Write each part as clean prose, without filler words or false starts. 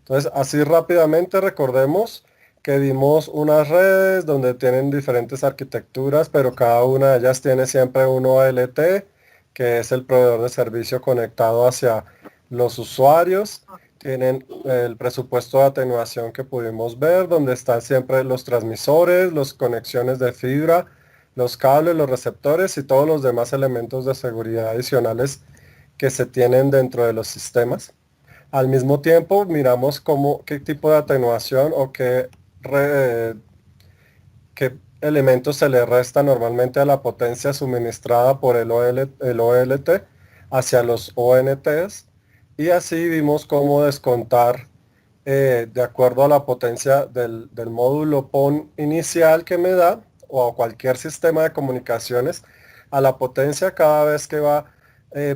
Entonces, así rápidamente recordemos que vimos unas redes donde tienen diferentes arquitecturas, pero cada una de ellas tiene siempre un OLT, que es el proveedor de servicio conectado hacia los usuarios. Tienen el presupuesto de atenuación que pudimos ver, donde están siempre los transmisores, las conexiones de fibra, los cables, los receptores y todos los demás elementos de seguridad adicionales que se tienen dentro de los sistemas. Al mismo tiempo, miramos qué tipo de atenuación o qué elementos se le resta normalmente a la potencia suministrada por el OLT hacia los ONTs. Y así vimos cómo descontar de acuerdo a la potencia del módulo PON inicial que me da o a cualquier sistema de comunicaciones a la potencia cada vez que va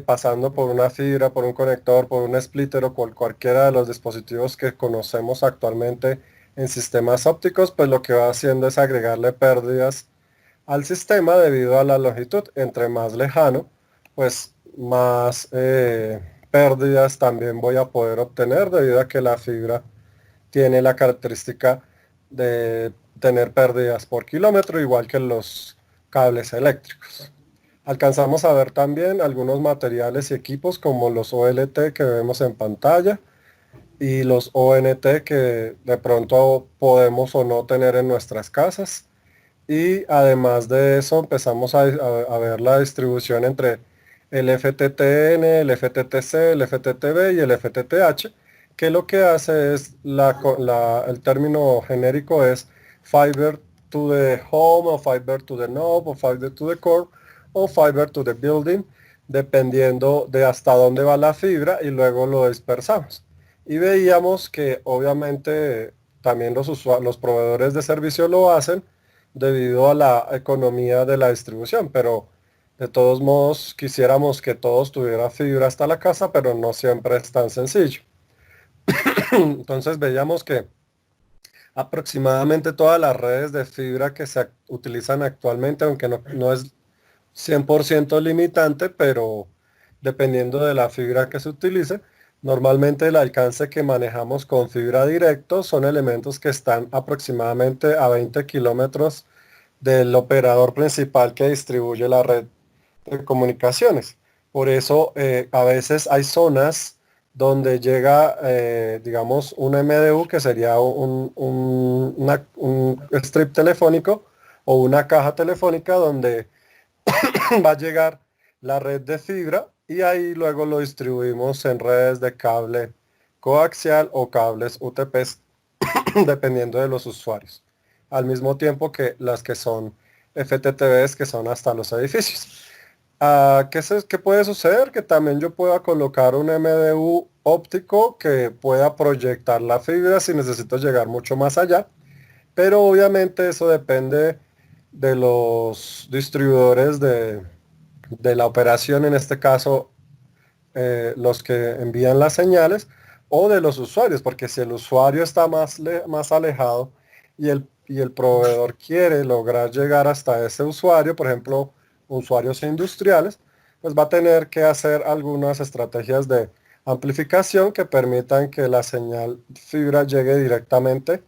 pasando por una fibra, por un conector, por un splitter o por cualquiera de los dispositivos que conocemos actualmente en sistemas ópticos, pues lo que va haciendo es agregarle pérdidas al sistema debido a la longitud. Entre más lejano, pues más pérdidas también voy a poder obtener debido a que la fibra tiene la característica de tener pérdidas por kilómetro, igual que los cables eléctricos. Alcanzamos a ver también algunos materiales y equipos como los OLT que vemos en pantalla y los ONT que de pronto podemos o no tener en nuestras casas. Y además de eso empezamos a ver la distribución entre el FTTN, el FTTC, el FTTB y el FTTH, que lo que hace es, el término genérico es Fiber to the Home, o Fiber to the Knob, o Fiber to the Core, o Fiber to the Building, dependiendo de hasta dónde va la fibra y luego lo dispersamos. Y veíamos que obviamente también los proveedores de servicio lo hacen debido a la economía de la distribución, pero de todos modos quisiéramos que todos tuvieran fibra hasta la casa, pero no siempre es tan sencillo. Entonces veíamos que aproximadamente todas las redes de fibra que se utilizan actualmente, aunque no es 100% limitante, pero dependiendo de la fibra que se utilice, normalmente el alcance que manejamos con fibra directo son elementos que están aproximadamente a 20 kilómetros del operador principal que distribuye la red de comunicaciones. Por eso a veces hay zonas donde llega, digamos, un MDU que sería un strip telefónico o una caja telefónica donde va a llegar la red de fibra y ahí luego lo distribuimos en redes de cable coaxial o cables UTP dependiendo de los usuarios. Al mismo tiempo que las que son FTTBs que son hasta los edificios. ¿Qué puede suceder? Que también yo pueda colocar un MDU óptico que pueda proyectar la fibra si necesito llegar mucho más allá. Pero obviamente eso depende de los distribuidores de la operación, en este caso los que envían las señales, o de los usuarios, porque si el usuario está más alejado y el proveedor quiere lograr llegar hasta ese usuario, por ejemplo, usuarios industriales, pues va a tener que hacer algunas estrategias de amplificación que permitan que la señal fibra llegue directamente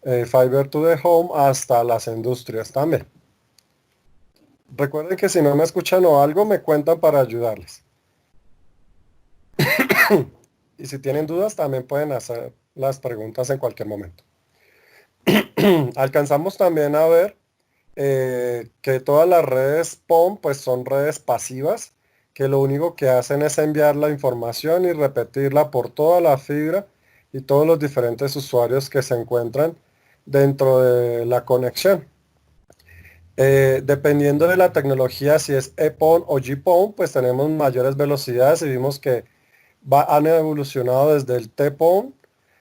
fiber to the home hasta las industrias también. Recuerden que si no me escuchan o algo, me cuentan para ayudarles. Y si tienen dudas, también pueden hacer las preguntas en cualquier momento. Alcanzamos también a ver que todas las redes PON pues son redes pasivas, que lo único que hacen es enviar la información y repetirla por toda la fibra y todos los diferentes usuarios que se encuentran dentro de la conexión. Dependiendo de la tecnología, si es EPON o GPON, pues tenemos mayores velocidades y vimos que han evolucionado desde el TPON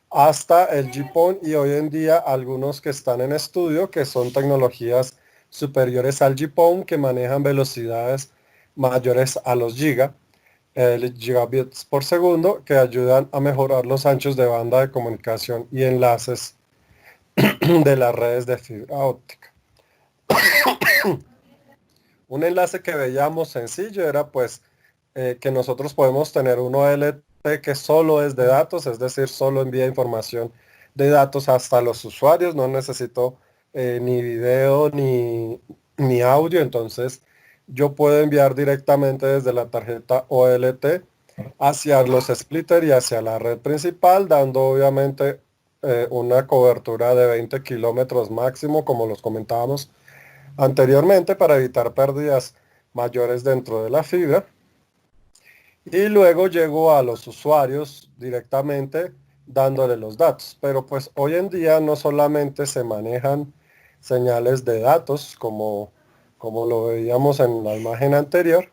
hasta el GPON y hoy en día algunos que están en estudio que son tecnologías superiores al GPON que manejan velocidades mayores a los gigabits por segundo que ayudan a mejorar los anchos de banda de comunicación y enlaces de las redes de fibra óptica. Un enlace que veíamos sencillo era pues que nosotros podemos tener un que solo es de datos, es decir, solo envía información de datos hasta los usuarios, no necesito ni video ni audio, entonces yo puedo enviar directamente desde la tarjeta OLT hacia los splitters y hacia la red principal, dando obviamente una cobertura de 20 kilómetros máximo, como los comentábamos anteriormente, para evitar pérdidas mayores dentro de la fibra. Y luego llego a los usuarios directamente dándole los datos. Pero pues hoy en día no solamente se manejan señales de datos como lo veíamos en la imagen anterior,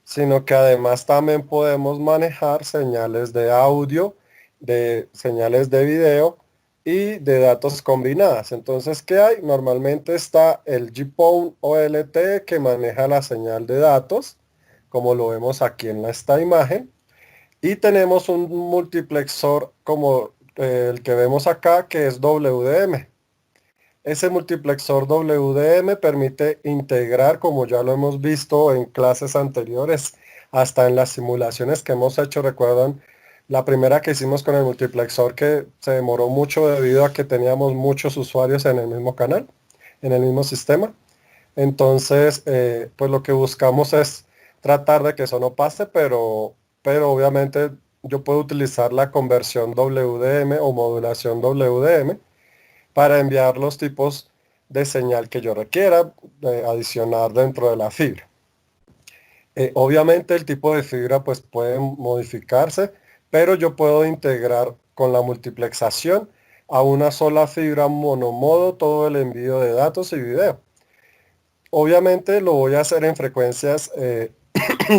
sino que además también podemos manejar señales de audio, de señales de video y de datos combinadas. Entonces, ¿qué hay? Normalmente está el GPON OLT que maneja la señal de datos, como lo vemos aquí en esta imagen. Y tenemos un multiplexor como el que vemos acá, que es WDM. Ese multiplexor WDM permite integrar, como ya lo hemos visto en clases anteriores, hasta en las simulaciones que hemos hecho. Recuerdan la primera que hicimos con el multiplexor, que se demoró mucho debido a que teníamos muchos usuarios en el mismo canal, en el mismo sistema. Entonces, pues lo que buscamos es tratar de que eso no pase, pero obviamente yo puedo utilizar la conversión WDM o modulación WDM para enviar los tipos de señal que yo requiera adicionar dentro de la fibra. Obviamente el tipo de fibra pues puede modificarse, pero yo puedo integrar con la multiplexación a una sola fibra monomodo todo el envío de datos y video. Obviamente lo voy a hacer en frecuencias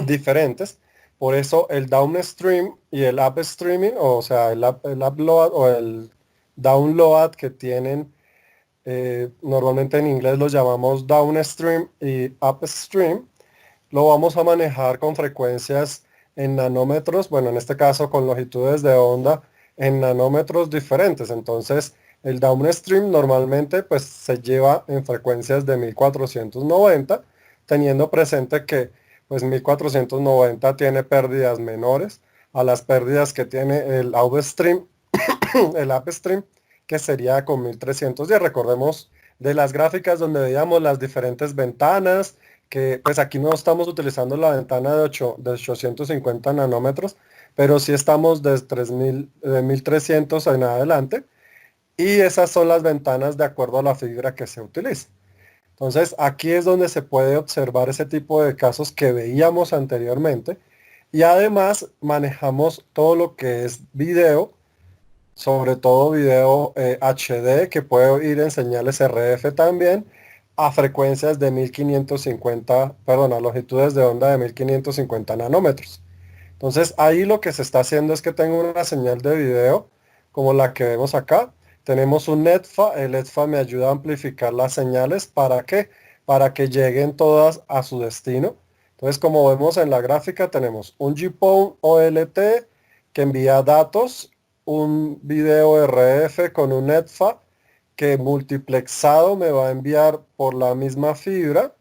diferentes, por eso el downstream y el upstreaming, o sea, el upload o el download que tienen, normalmente en inglés los llamamos downstream y upstream, lo vamos a manejar con frecuencias en nanómetros, bueno, en este caso con longitudes de onda en nanómetros diferentes. Entonces, el downstream normalmente pues se lleva en frecuencias de 1490, teniendo presente que pues 1490 tiene pérdidas menores a las pérdidas que tiene el upstream, el upstream, que sería con 1310. Recordemos de las gráficas donde veíamos las diferentes ventanas, que pues aquí no estamos utilizando la ventana de 850 nanómetros, pero sí estamos de 3000, de 1300 en adelante, y esas son las ventanas de acuerdo a la fibra que se utiliza. Entonces aquí es donde se puede observar ese tipo de casos que veíamos anteriormente, y además manejamos todo lo que es video, sobre todo video HD, que puede ir en señales RF también, a frecuencias de 1550, perdón, a longitudes de onda de 1550 nanómetros. Entonces ahí lo que se está haciendo es que tengo una señal de video como la que vemos acá. Tenemos un EDFA, el EDFA me ayuda a amplificar las señales. ¿Para qué? Para que lleguen todas a su destino. Entonces, como vemos en la gráfica, tenemos un GPON OLT que envía datos, un video RF con un EDFA que multiplexado me va a enviar por la misma fibra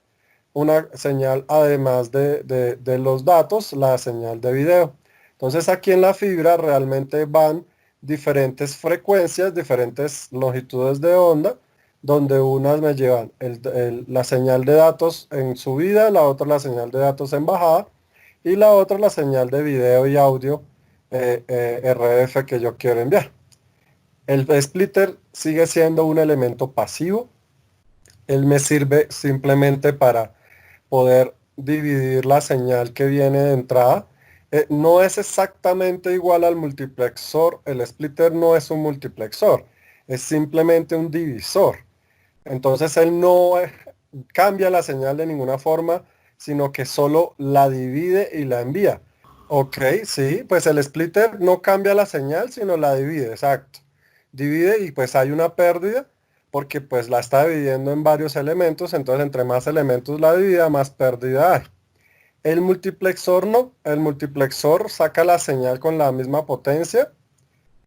una señal, además de los datos, la señal de video. Entonces aquí en la fibra realmente van diferentes frecuencias, diferentes longitudes de onda, donde unas me llevan la señal de datos en subida, la otra la señal de datos en bajada, y la otra la señal de video y audio RF que yo quiero enviar. El splitter sigue siendo un elemento pasivo. Él me sirve simplemente para poder dividir la señal que viene de entrada. No es exactamente igual al multiplexor. El splitter no es un multiplexor, es simplemente un divisor. Entonces él no cambia la señal de ninguna forma, sino que solo la divide y la envía. Ok, sí, pues el splitter no cambia la señal, sino la divide, exacto. Divide y pues hay una pérdida porque pues la está dividiendo en varios elementos, entonces entre más elementos la divida, más pérdida hay. El multiplexor no, el multiplexor saca la señal con la misma potencia.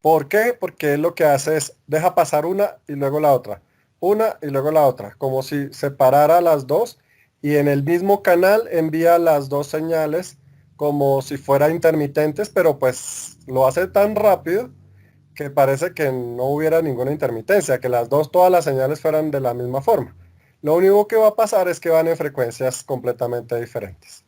¿Por qué? Porque él lo que hace es deja pasar una y luego la otra, una y luego la otra, como si separara las dos, y en el mismo canal envía las dos señales como si fuera intermitentes, pero pues lo hace tan rápido que parece que no hubiera ninguna intermitencia, que todas las señales fueran de la misma forma. Lo único que va a pasar es que van en frecuencias completamente diferentes.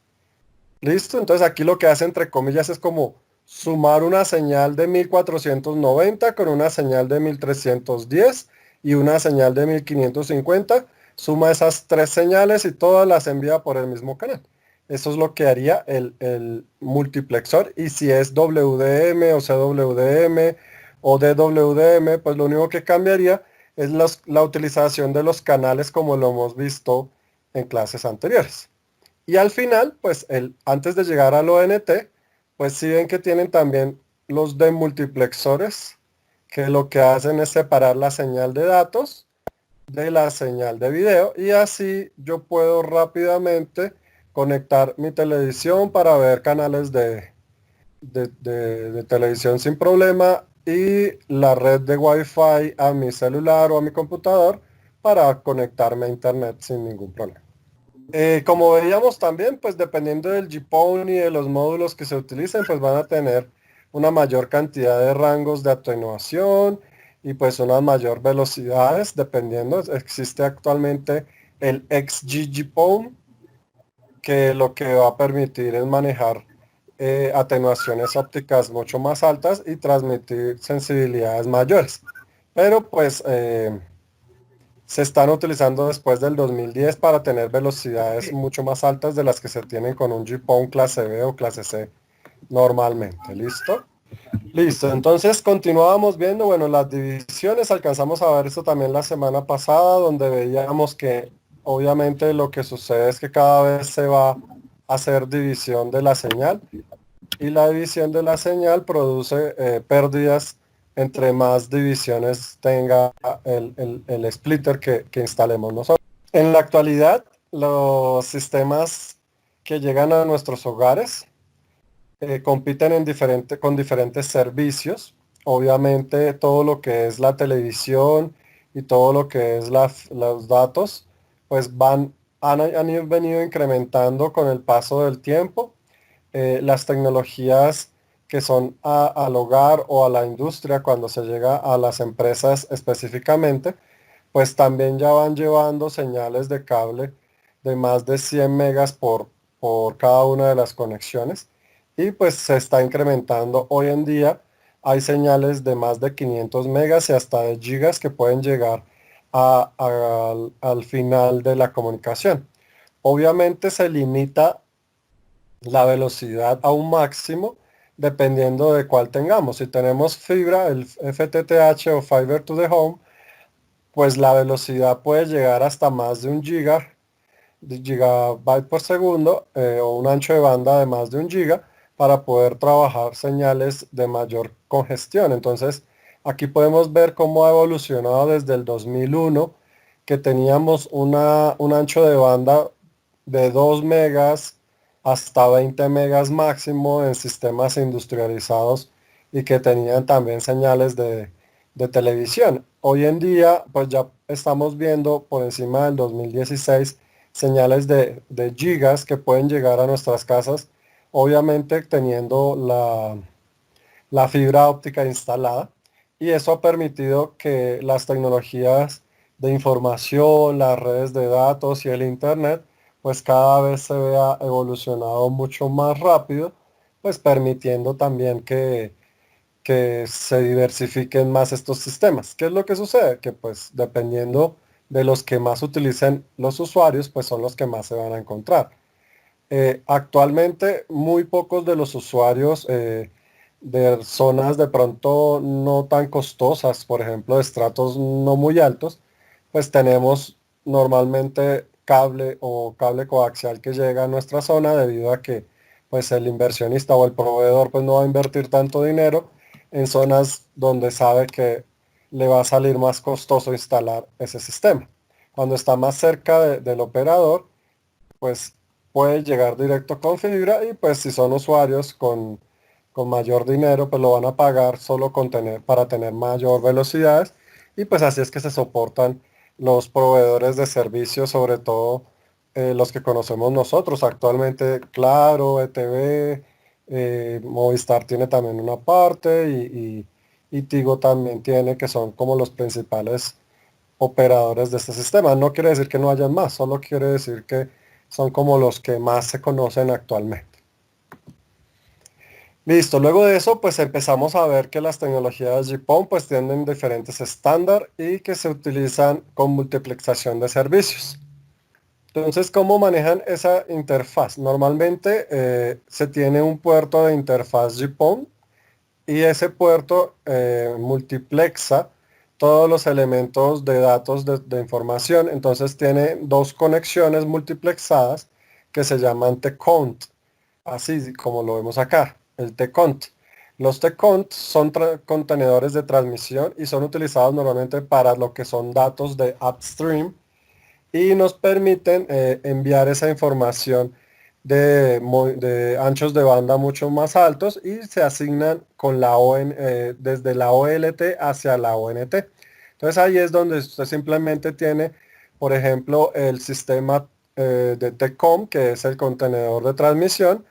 ¿Listo? Entonces aquí lo que hace entre comillas es como sumar una señal de 1490 con una señal de 1310 y una señal de 1550. Suma esas tres señales y todas las envía por el mismo canal. Eso es lo que haría el multiplexor. Y si es WDM o CWDM o DWDM, pues lo único que cambiaría es la utilización de los canales como lo hemos visto en clases anteriores. Y al final, pues antes de llegar al ONT, pues sí ven que tienen también los demultiplexores, que lo que hacen es separar la señal de datos de la señal de video y así yo puedo rápidamente conectar mi televisión para ver canales de televisión sin problema y la red de Wi-Fi a mi celular o a mi computador para conectarme a internet sin ningún problema. Como veíamos también, pues dependiendo del GPON y de los módulos que se utilicen, pues van a tener una mayor cantidad de rangos de atenuación y pues unas mayor velocidades, dependiendo. Existe actualmente el XG GPON, que lo que va a permitir es manejar atenuaciones ópticas mucho más altas y transmitir sensibilidades mayores. Pero pues se están utilizando después del 2010 para tener velocidades mucho más altas de las que se tienen con un GPON clase B o clase C normalmente. ¿Listo? Listo. Entonces continuábamos viendo, bueno, las divisiones. Alcanzamos a ver esto también la semana pasada, donde veíamos que obviamente lo que sucede es que cada vez se va a hacer división de la señal y la división de la señal produce pérdidas entre más divisiones tenga el splitter que instalemos nosotros. En la actualidad, los sistemas que llegan a nuestros hogares compiten con diferentes servicios. Obviamente todo lo que es la televisión y todo lo que es los datos, pues han venido incrementando con el paso del tiempo. Las tecnologías que son al hogar o a la industria cuando se llega a las empresas específicamente, pues también ya van llevando señales de cable de más de 100 megas por cada una de las conexiones y pues se está incrementando. Hoy en día hay señales de más de 500 megas y hasta de gigas que pueden llegar al final de la comunicación. Obviamente se limita la velocidad a un máximo dependiendo de cuál tengamos. Si tenemos fibra, el FTTH o Fiber to the Home, pues la velocidad puede llegar hasta más de un gigabyte por segundo o un ancho de banda de más de un giga para poder trabajar señales de mayor congestión. Entonces, aquí podemos ver cómo ha evolucionado desde el 2001, que teníamos un ancho de banda de 2 megas hasta 20 megas máximo en sistemas industrializados y que tenían también señales de televisión. Hoy en día, pues ya estamos viendo por encima del 2016 señales de gigas que pueden llegar a nuestras casas, obviamente teniendo la fibra óptica instalada. Y eso ha permitido que las tecnologías de información, las redes de datos y el Internet, pues cada vez se vea evolucionado mucho más rápido, pues permitiendo también que se diversifiquen más estos sistemas. ¿Qué es lo que sucede? Que pues dependiendo de los que más utilicen los usuarios, pues son los que más se van a encontrar. Actualmente muy pocos de los usuarios de zonas de pronto no tan costosas, por ejemplo, de estratos no muy altos, pues tenemos normalmente cable o cable coaxial que llega a nuestra zona debido a que pues el inversionista o el proveedor pues no va a invertir tanto dinero en zonas donde sabe que le va a salir más costoso instalar ese sistema. Cuando está más cerca del operador, pues puede llegar directo con fibra y pues si son usuarios con mayor dinero, pues lo van a pagar solo para tener mayor velocidades y pues así es que se soportan los proveedores de servicios, sobre todo los que conocemos nosotros actualmente, Claro, ETV, Movistar tiene también una parte y Tigo también tiene, que son como los principales operadores de este sistema. No quiere decir que no hayan más, solo quiere decir que son como los que más se conocen actualmente. Listo, luego de eso pues empezamos a ver que las tecnologías GPON pues tienen diferentes estándares y que se utilizan con multiplexación de servicios. Entonces, ¿cómo manejan esa interfaz? Normalmente se tiene un puerto de interfaz GPON y ese puerto multiplexa todos los elementos de datos de información. Entonces tiene dos conexiones multiplexadas que se llaman T-Count, así como lo vemos acá, el T-Count. Los T-Count son contenedores de transmisión y son utilizados normalmente para lo que son datos de upstream y nos permiten enviar esa información de anchos de banda mucho más altos y se asignan con la desde la OLT hacia la ONT. Entonces ahí es donde usted simplemente tiene, por ejemplo, el sistema de TECOM, que es el contenedor de transmisión,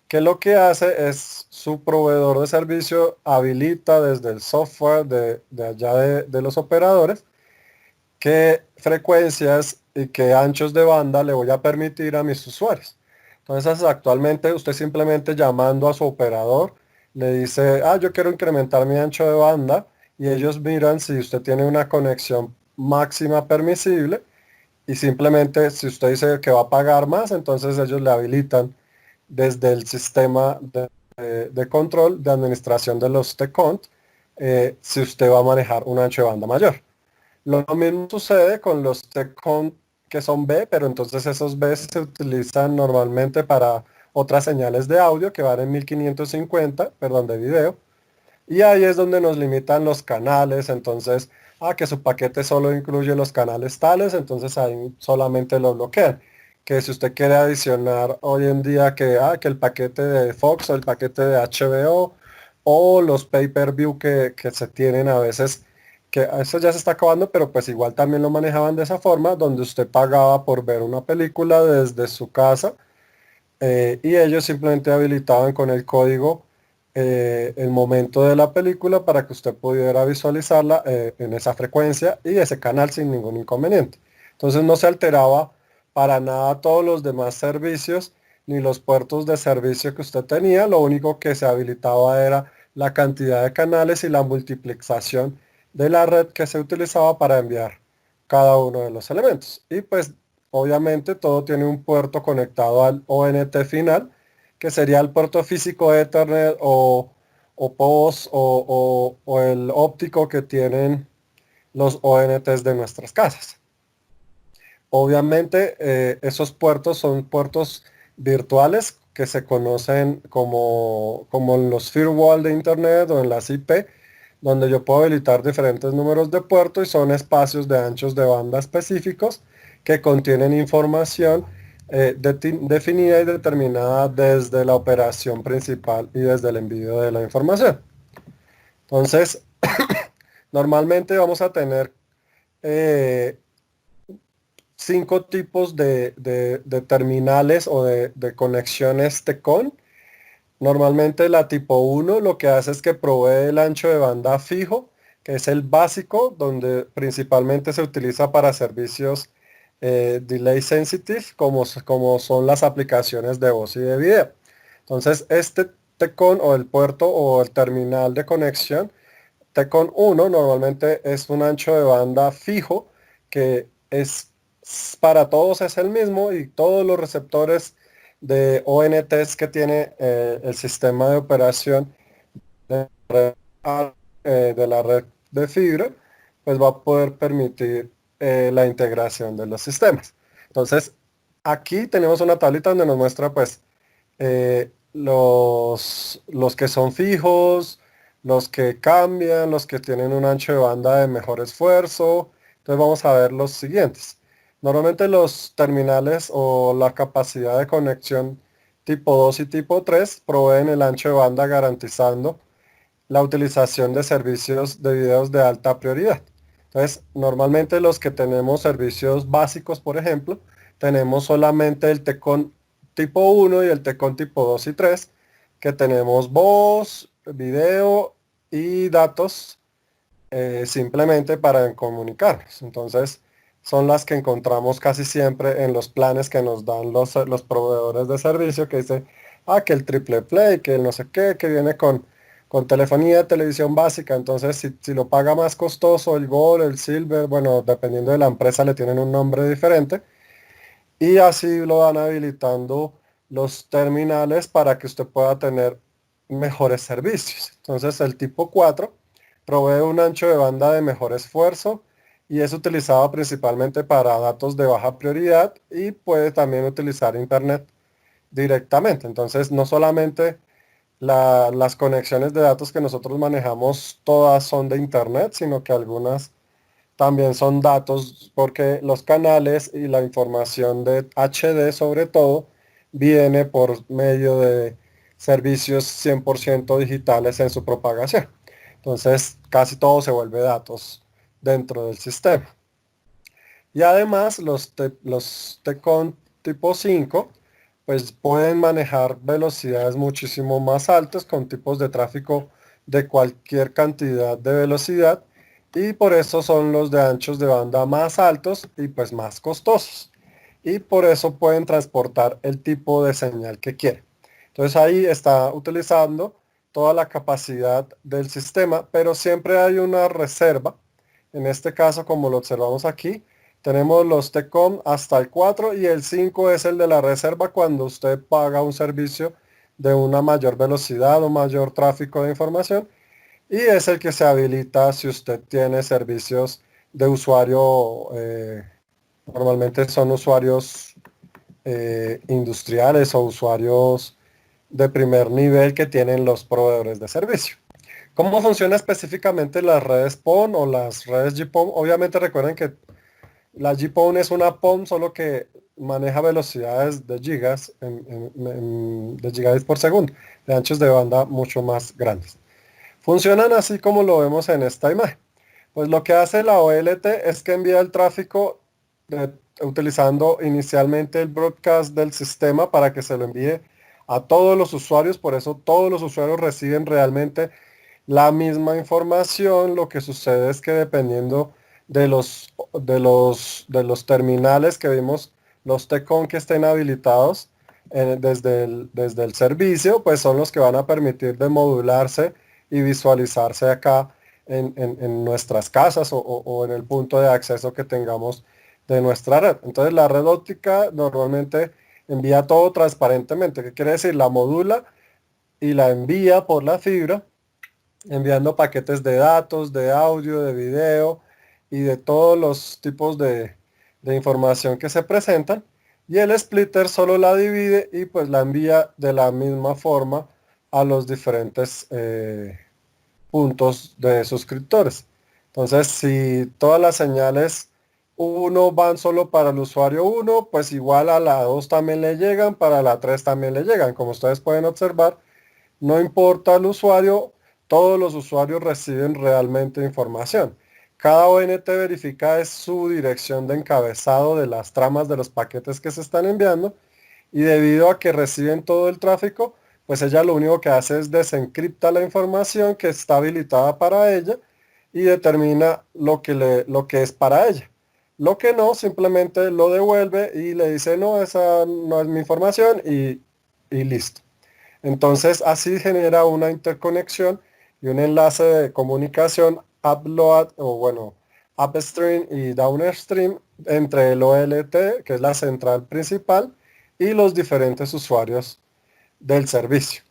que lo que hace es su proveedor de servicio habilita desde el software de allá de los operadores qué frecuencias y qué anchos de banda le voy a permitir a mis usuarios. Entonces, actualmente usted simplemente llamando a su operador le dice, yo quiero incrementar mi ancho de banda y ellos miran si usted tiene una conexión máxima permisible y simplemente si usted dice que va a pagar más, entonces ellos le habilitan desde el sistema de control de administración de los TCONT si usted va a manejar un ancho de banda mayor. Lo mismo sucede con los TCON que son B, pero entonces esos B se utilizan normalmente para otras señales de audio que van en 1550, perdón, de video. Y ahí es donde nos limitan los canales, entonces, que su paquete solo incluye los canales tales, entonces ahí solamente lo bloquean. Que si usted quiere adicionar hoy en día que el paquete de Fox o el paquete de HBO o los pay-per-view que se tienen a veces, que eso ya se está acabando, pero pues igual también lo manejaban de esa forma, donde usted pagaba por ver una película desde su casa y ellos simplemente habilitaban con el código el momento de la película para que usted pudiera visualizarla en esa frecuencia y ese canal sin ningún inconveniente. Entonces no se alteraba para nada todos los demás servicios ni los puertos de servicio que usted tenía. Lo único que se habilitaba era la cantidad de canales y la multiplexación de la red que se utilizaba para enviar cada uno de los elementos. Y pues obviamente todo tiene un puerto conectado al ONT final, que sería el puerto físico Ethernet o POS o el óptico que tienen los ONTs de nuestras casas. Obviamente esos puertos son puertos virtuales que se conocen como en los firewall de internet o en las IP, donde yo puedo habilitar diferentes números de puerto y son espacios de anchos de banda específicos que contienen información definida y determinada desde la operación principal y desde el envío de la información. Entonces, normalmente vamos a tener 5 tipos de terminales o de conexiones TCON. Normalmente la tipo 1 lo que hace es que provee el ancho de banda fijo, que es el básico, donde principalmente se utiliza para servicios delay sensitive, como son las aplicaciones de voz y de video. Entonces este TCON o el puerto o el terminal de conexión, TCON 1 normalmente es un ancho de banda fijo, que es para todos es el mismo y todos los receptores de ONTs que tiene el sistema de operación de, de la red de fibra, pues va a poder permitir la integración de los sistemas. Entonces, aquí tenemos una tablita donde nos muestra pues los que son fijos, los que cambian, los que tienen un ancho de banda de mejor esfuerzo. Entonces vamos a ver los siguientes. Normalmente los terminales o la capacidad de conexión tipo 2 y tipo 3 proveen el ancho de banda garantizando la utilización de servicios de videos de alta prioridad. Entonces, normalmente los que tenemos servicios básicos, por ejemplo, tenemos solamente el TCON tipo 1 y el TCON tipo 2 y 3, que tenemos voz, video y datos simplemente para comunicarnos. Entonces, son las que encontramos casi siempre en los planes que nos dan los proveedores de servicio, que dice, que el triple play, que el no sé qué, que viene con telefonía, televisión básica. Entonces, si lo paga más costoso, el Gold, el Silver, bueno, dependiendo de la empresa, le tienen un nombre diferente. Y así lo van habilitando los terminales para que usted pueda tener mejores servicios. Entonces, el tipo 4 provee un ancho de banda de mejor esfuerzo y es utilizado principalmente para datos de baja prioridad y puede también utilizar internet directamente. Entonces, no solamente las conexiones de datos que nosotros manejamos todas son de internet, sino que algunas también son datos porque los canales y la información de HD sobre todo viene por medio de servicios 100% digitales en su propagación. Entonces casi todo se vuelve datos dentro del sistema. Y además los TCON tipo 5 pues pueden manejar velocidades muchísimo más altas con tipos de tráfico de cualquier cantidad de velocidad y por eso son los de anchos de banda más altos y pues más costosos. Y por eso pueden transportar el tipo de señal que quieren. Entonces ahí está utilizando toda la capacidad del sistema, pero siempre hay una reserva. En este caso, como lo observamos aquí, tenemos los TECOM hasta el 4 y el 5 es el de la reserva cuando usted paga un servicio de una mayor velocidad o mayor tráfico de información y es el que se habilita si usted tiene servicios de usuario, normalmente son usuarios industriales o usuarios de primer nivel que tienen los proveedores de servicio. ¿Cómo funciona específicamente las redes PON o las redes GPON? Obviamente recuerden que la GPON es una PON solo que maneja velocidades de gigas, de gigabits por segundo, de anchos de banda mucho más grandes. Funcionan así como lo vemos en esta imagen. Pues lo que hace la OLT es que envía el tráfico utilizando inicialmente el broadcast del sistema para que se lo envíe a todos los usuarios. Por eso todos los usuarios reciben realmente la misma información. Lo que sucede es que dependiendo de los terminales que vimos, los TECON que estén habilitados desde el servicio, pues son los que van a permitir de modularse y visualizarse acá en nuestras casas o en el punto de acceso que tengamos de nuestra red. Entonces la red óptica normalmente envía todo transparentemente. ¿Qué quiere decir? La modula y la envía por la fibra, enviando paquetes de datos, de audio, de video y de todos los tipos de información que se presentan. Y el splitter solo la divide y pues la envía de la misma forma a los diferentes puntos de suscriptores. Entonces, si todas las señales 1 van solo para el usuario 1, pues igual a la 2 también le llegan, para la 3 también le llegan. Como ustedes pueden observar, no importa el usuario, todos los usuarios reciben realmente información. Cada ONT verifica es su dirección de encabezado de las tramas de los paquetes que se están enviando y debido a que reciben todo el tráfico, pues ella lo único que hace es desencripta la información que está habilitada para ella y determina lo que es para ella. Lo que no, simplemente lo devuelve y le dice, no, esa no es mi información y listo. Entonces así genera una interconexión y un enlace de comunicación upload o bueno, upstream y downstream entre el OLT, que es la central principal, y los diferentes usuarios del servicio.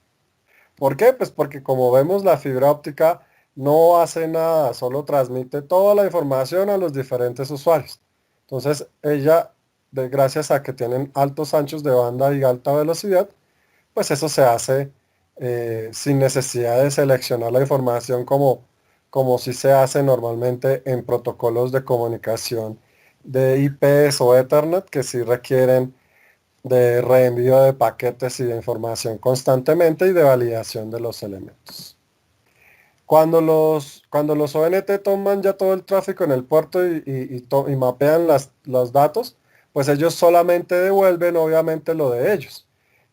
¿Por qué? Pues porque como vemos la fibra óptica no hace nada, solo transmite toda la información a los diferentes usuarios. Entonces ella, gracias a que tienen altos anchos de banda y alta velocidad, pues eso se hace sin necesidad de seleccionar la información como si se hace normalmente en protocolos de comunicación de IPs o Ethernet que sí requieren de reenvío de paquetes y de información constantemente y de validación de los elementos. Cuando los ONT toman ya todo el tráfico en el puerto y mapean los datos, pues ellos solamente devuelven obviamente lo de ellos.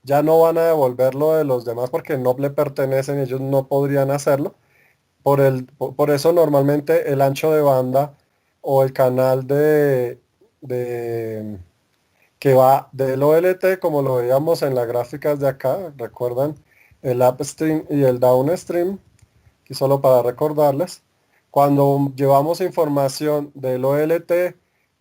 Ya no van a devolver lo de los demás porque no le pertenecen, ellos no podrían hacerlo. Por eso normalmente el ancho de banda o el canal de que va del OLT, como lo veíamos en las gráficas de acá, recuerdan el upstream y el downstream, y solo para recordarles, cuando llevamos información del OLT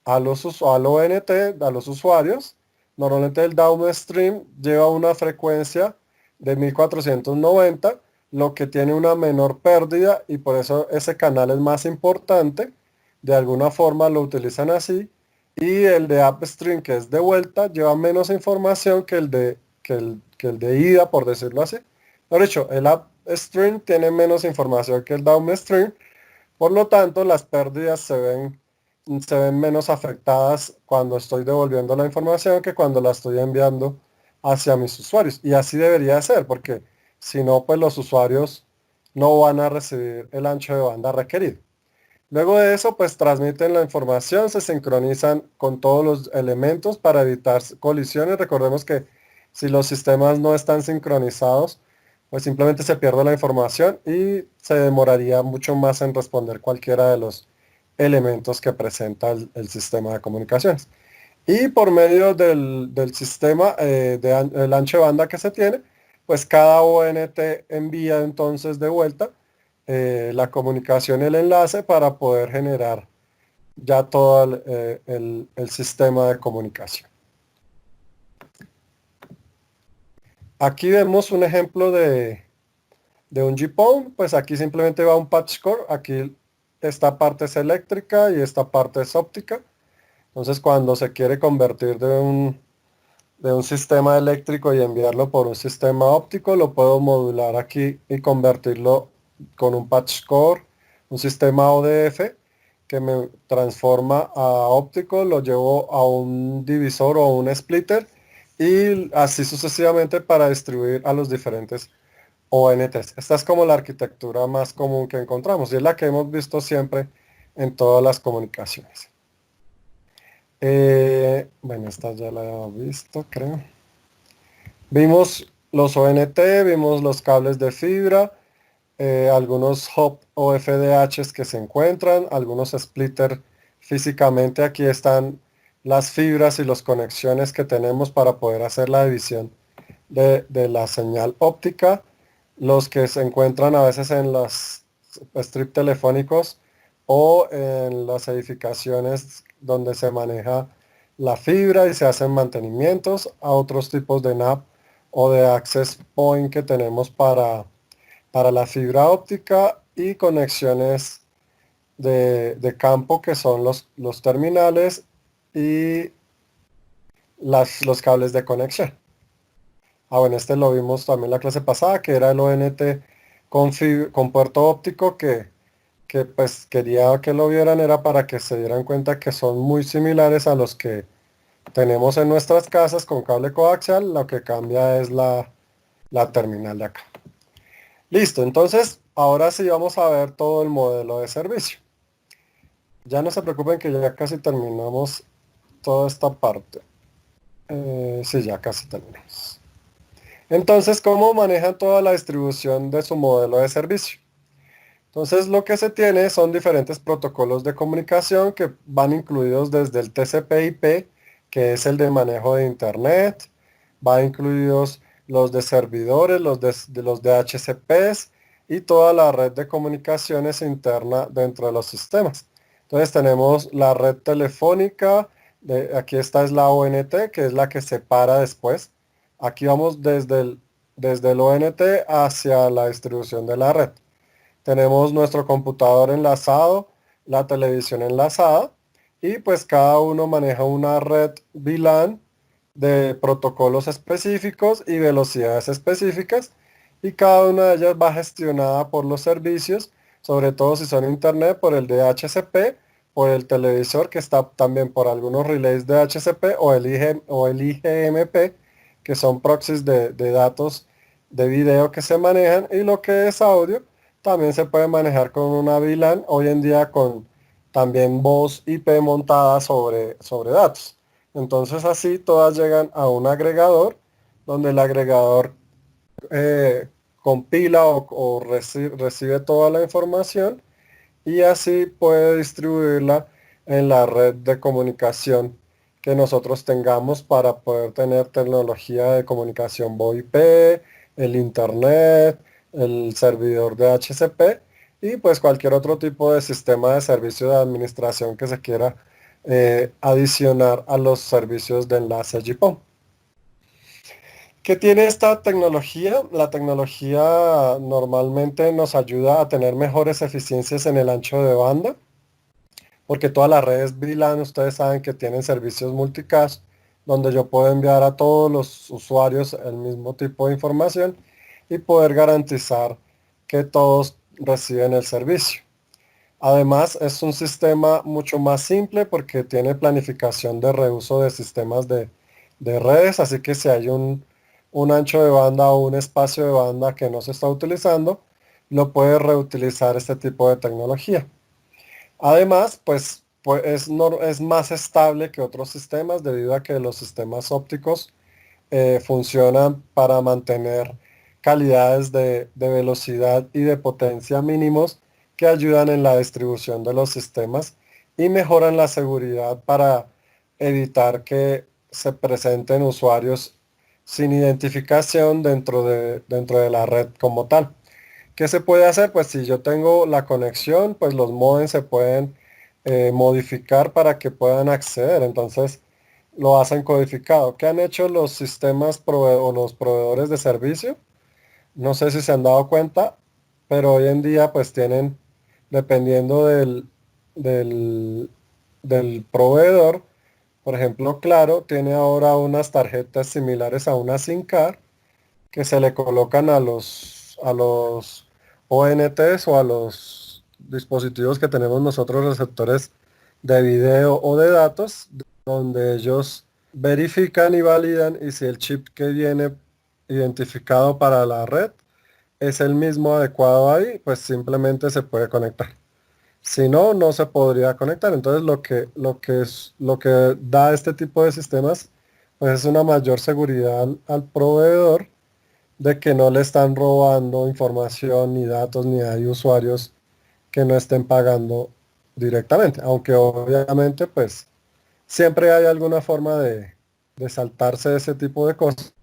al ONT, a los usuarios, normalmente el downstream lleva una frecuencia de 1490, lo que tiene una menor pérdida y por eso ese canal es más importante. De alguna forma lo utilizan así. Y el de upstream, que es de vuelta, lleva menos información que el de ida, por decirlo así. Por hecho, el upstream tiene menos información que el downstream, por lo tanto, las pérdidas se ven menos afectadas cuando estoy devolviendo la información que cuando la estoy enviando hacia mis usuarios. Y así debería ser, porque si no, pues los usuarios no van a recibir el ancho de banda requerido. Luego de eso, pues transmiten la información, se sincronizan con todos los elementos para evitar colisiones. Recordemos que si los sistemas no están sincronizados, pues simplemente se pierde la información y se demoraría mucho más en responder cualquiera de los elementos que presenta el sistema de comunicaciones. Y por medio del sistema del ancho de banda que se tiene, pues cada ONT envía entonces de vuelta la comunicación, el enlace para poder generar ya todo el sistema de comunicación. Aquí vemos un ejemplo de un GPON, pues aquí simplemente va un patch core, aquí esta parte es eléctrica y esta parte es óptica. Entonces cuando se quiere convertir de un sistema eléctrico y enviarlo por un sistema óptico, lo puedo modular aquí y convertirlo con un patch core, un sistema ODF que me transforma a óptico, lo llevo a un divisor o un splitter y así sucesivamente para distribuir a los diferentes ONTs. Esta es como la arquitectura más común que encontramos y es la que hemos visto siempre en todas las comunicaciones. Bueno, esta ya la hemos visto, creo. Vimos los ONT, vimos los cables de fibra, algunos hub o FDHs que se encuentran, algunos splitter físicamente. Aquí están las fibras y las conexiones que tenemos para poder hacer la división de la señal óptica, los que se encuentran a veces en los strips telefónicos o en las edificaciones donde se maneja la fibra y se hacen mantenimientos, a otros tipos de NAP o de access point que tenemos para la fibra óptica y conexiones de campo que son los terminales y los cables de conexión. Bueno, este lo vimos también la clase pasada, que era el ONT con puerto óptico que pues quería que lo vieran, era para que se dieran cuenta que son muy similares a los que tenemos en nuestras casas con cable coaxial. Lo que cambia es la terminal de acá. Listo, entonces ahora sí vamos a ver todo el modelo de servicio. Ya no se preocupen que ya casi terminamos toda esta parte. Sí, ya casi terminamos. Entonces, ¿cómo manejan toda la distribución de su modelo de servicio? Entonces, lo que se tiene son diferentes protocolos de comunicación que van incluidos desde el TCP/IP, que es el de manejo de Internet, va incluidos los de servidores, los de HCPs y toda la red de comunicaciones interna dentro de los sistemas. Entonces tenemos la red telefónica, aquí esta es la ONT, que es la que separa después. Aquí vamos desde el ONT hacia la distribución de la red. Tenemos nuestro computador enlazado, la televisión enlazada y pues cada uno maneja una red VLAN de protocolos específicos y velocidades específicas y cada una de ellas va gestionada por los servicios, sobre todo si son internet, por el DHCP, por el televisor que está también por algunos relays de DHCP o el IGMP, que son proxies de datos de video que se manejan, y lo que es audio también se puede manejar con una VLAN, hoy en día con también voz IP montada sobre datos. Entonces así todas llegan a un agregador, donde el agregador compila o recibe toda la información y así puede distribuirla en la red de comunicación que nosotros tengamos para poder tener tecnología de comunicación VoIP, el internet, el servidor de HCP y pues cualquier otro tipo de sistema de servicio de administración que se quiera adicionar a los servicios de enlace GPON. ¿Qué tiene esta tecnología? La tecnología normalmente nos ayuda a tener mejores eficiencias en el ancho de banda, porque todas las redes VLAN ustedes saben que tienen servicios multicast, donde yo puedo enviar a todos los usuarios el mismo tipo de información y poder garantizar que todos reciben el servicio. Además, es un sistema mucho más simple porque tiene planificación de reuso de sistemas de redes, así que si hay un ancho de banda o un espacio de banda que no se está utilizando, lo puede reutilizar este tipo de tecnología. Además, pues es más estable que otros sistemas debido a que los sistemas ópticos funcionan para mantener calidades de velocidad y de potencia mínimos que ayudan en la distribución de los sistemas y mejoran la seguridad para evitar que se presenten usuarios sin identificación dentro de la red como tal. ¿Qué se puede hacer? Pues si yo tengo la conexión, pues los modems se pueden modificar para que puedan acceder. Entonces lo hacen codificado. ¿Qué han hecho los sistemas o los proveedores de servicio? No sé si se han dado cuenta, pero hoy en día pues tienen, dependiendo del, del proveedor, por ejemplo, Claro tiene ahora unas tarjetas similares a una SIM card que se le colocan a los ONTs o a los dispositivos que tenemos nosotros receptores de video o de datos, donde ellos verifican y validan y si el chip que viene identificado para la red es el mismo adecuado ahí, pues simplemente se puede conectar. Si no, no se podría conectar. Entonces lo que da este tipo de sistemas, pues es una mayor seguridad al proveedor de que no le están robando información ni datos ni hay usuarios que no estén pagando directamente. Aunque obviamente pues siempre hay alguna forma de saltarse ese tipo de cosas,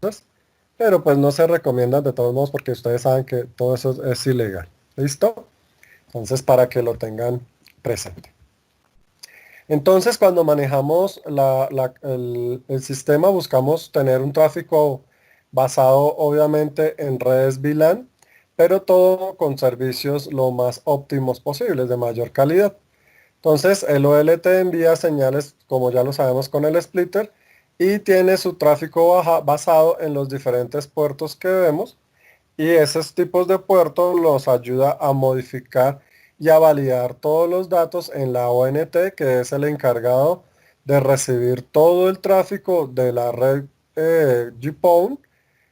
pero pues no se recomiendan de todos modos porque ustedes saben que todo eso es ilegal. ¿Listo? Entonces para que lo tengan presente. Entonces cuando manejamos el sistema buscamos tener un tráfico basado obviamente en redes VLAN, pero todo con servicios lo más óptimos posibles, de mayor calidad. Entonces el OLT envía señales, como ya lo sabemos con el splitter, y tiene su tráfico basado en los diferentes puertos que vemos, y esos tipos de puertos los ayuda a modificar y a validar todos los datos en la ONT, que es el encargado de recibir todo el tráfico de la red GPON,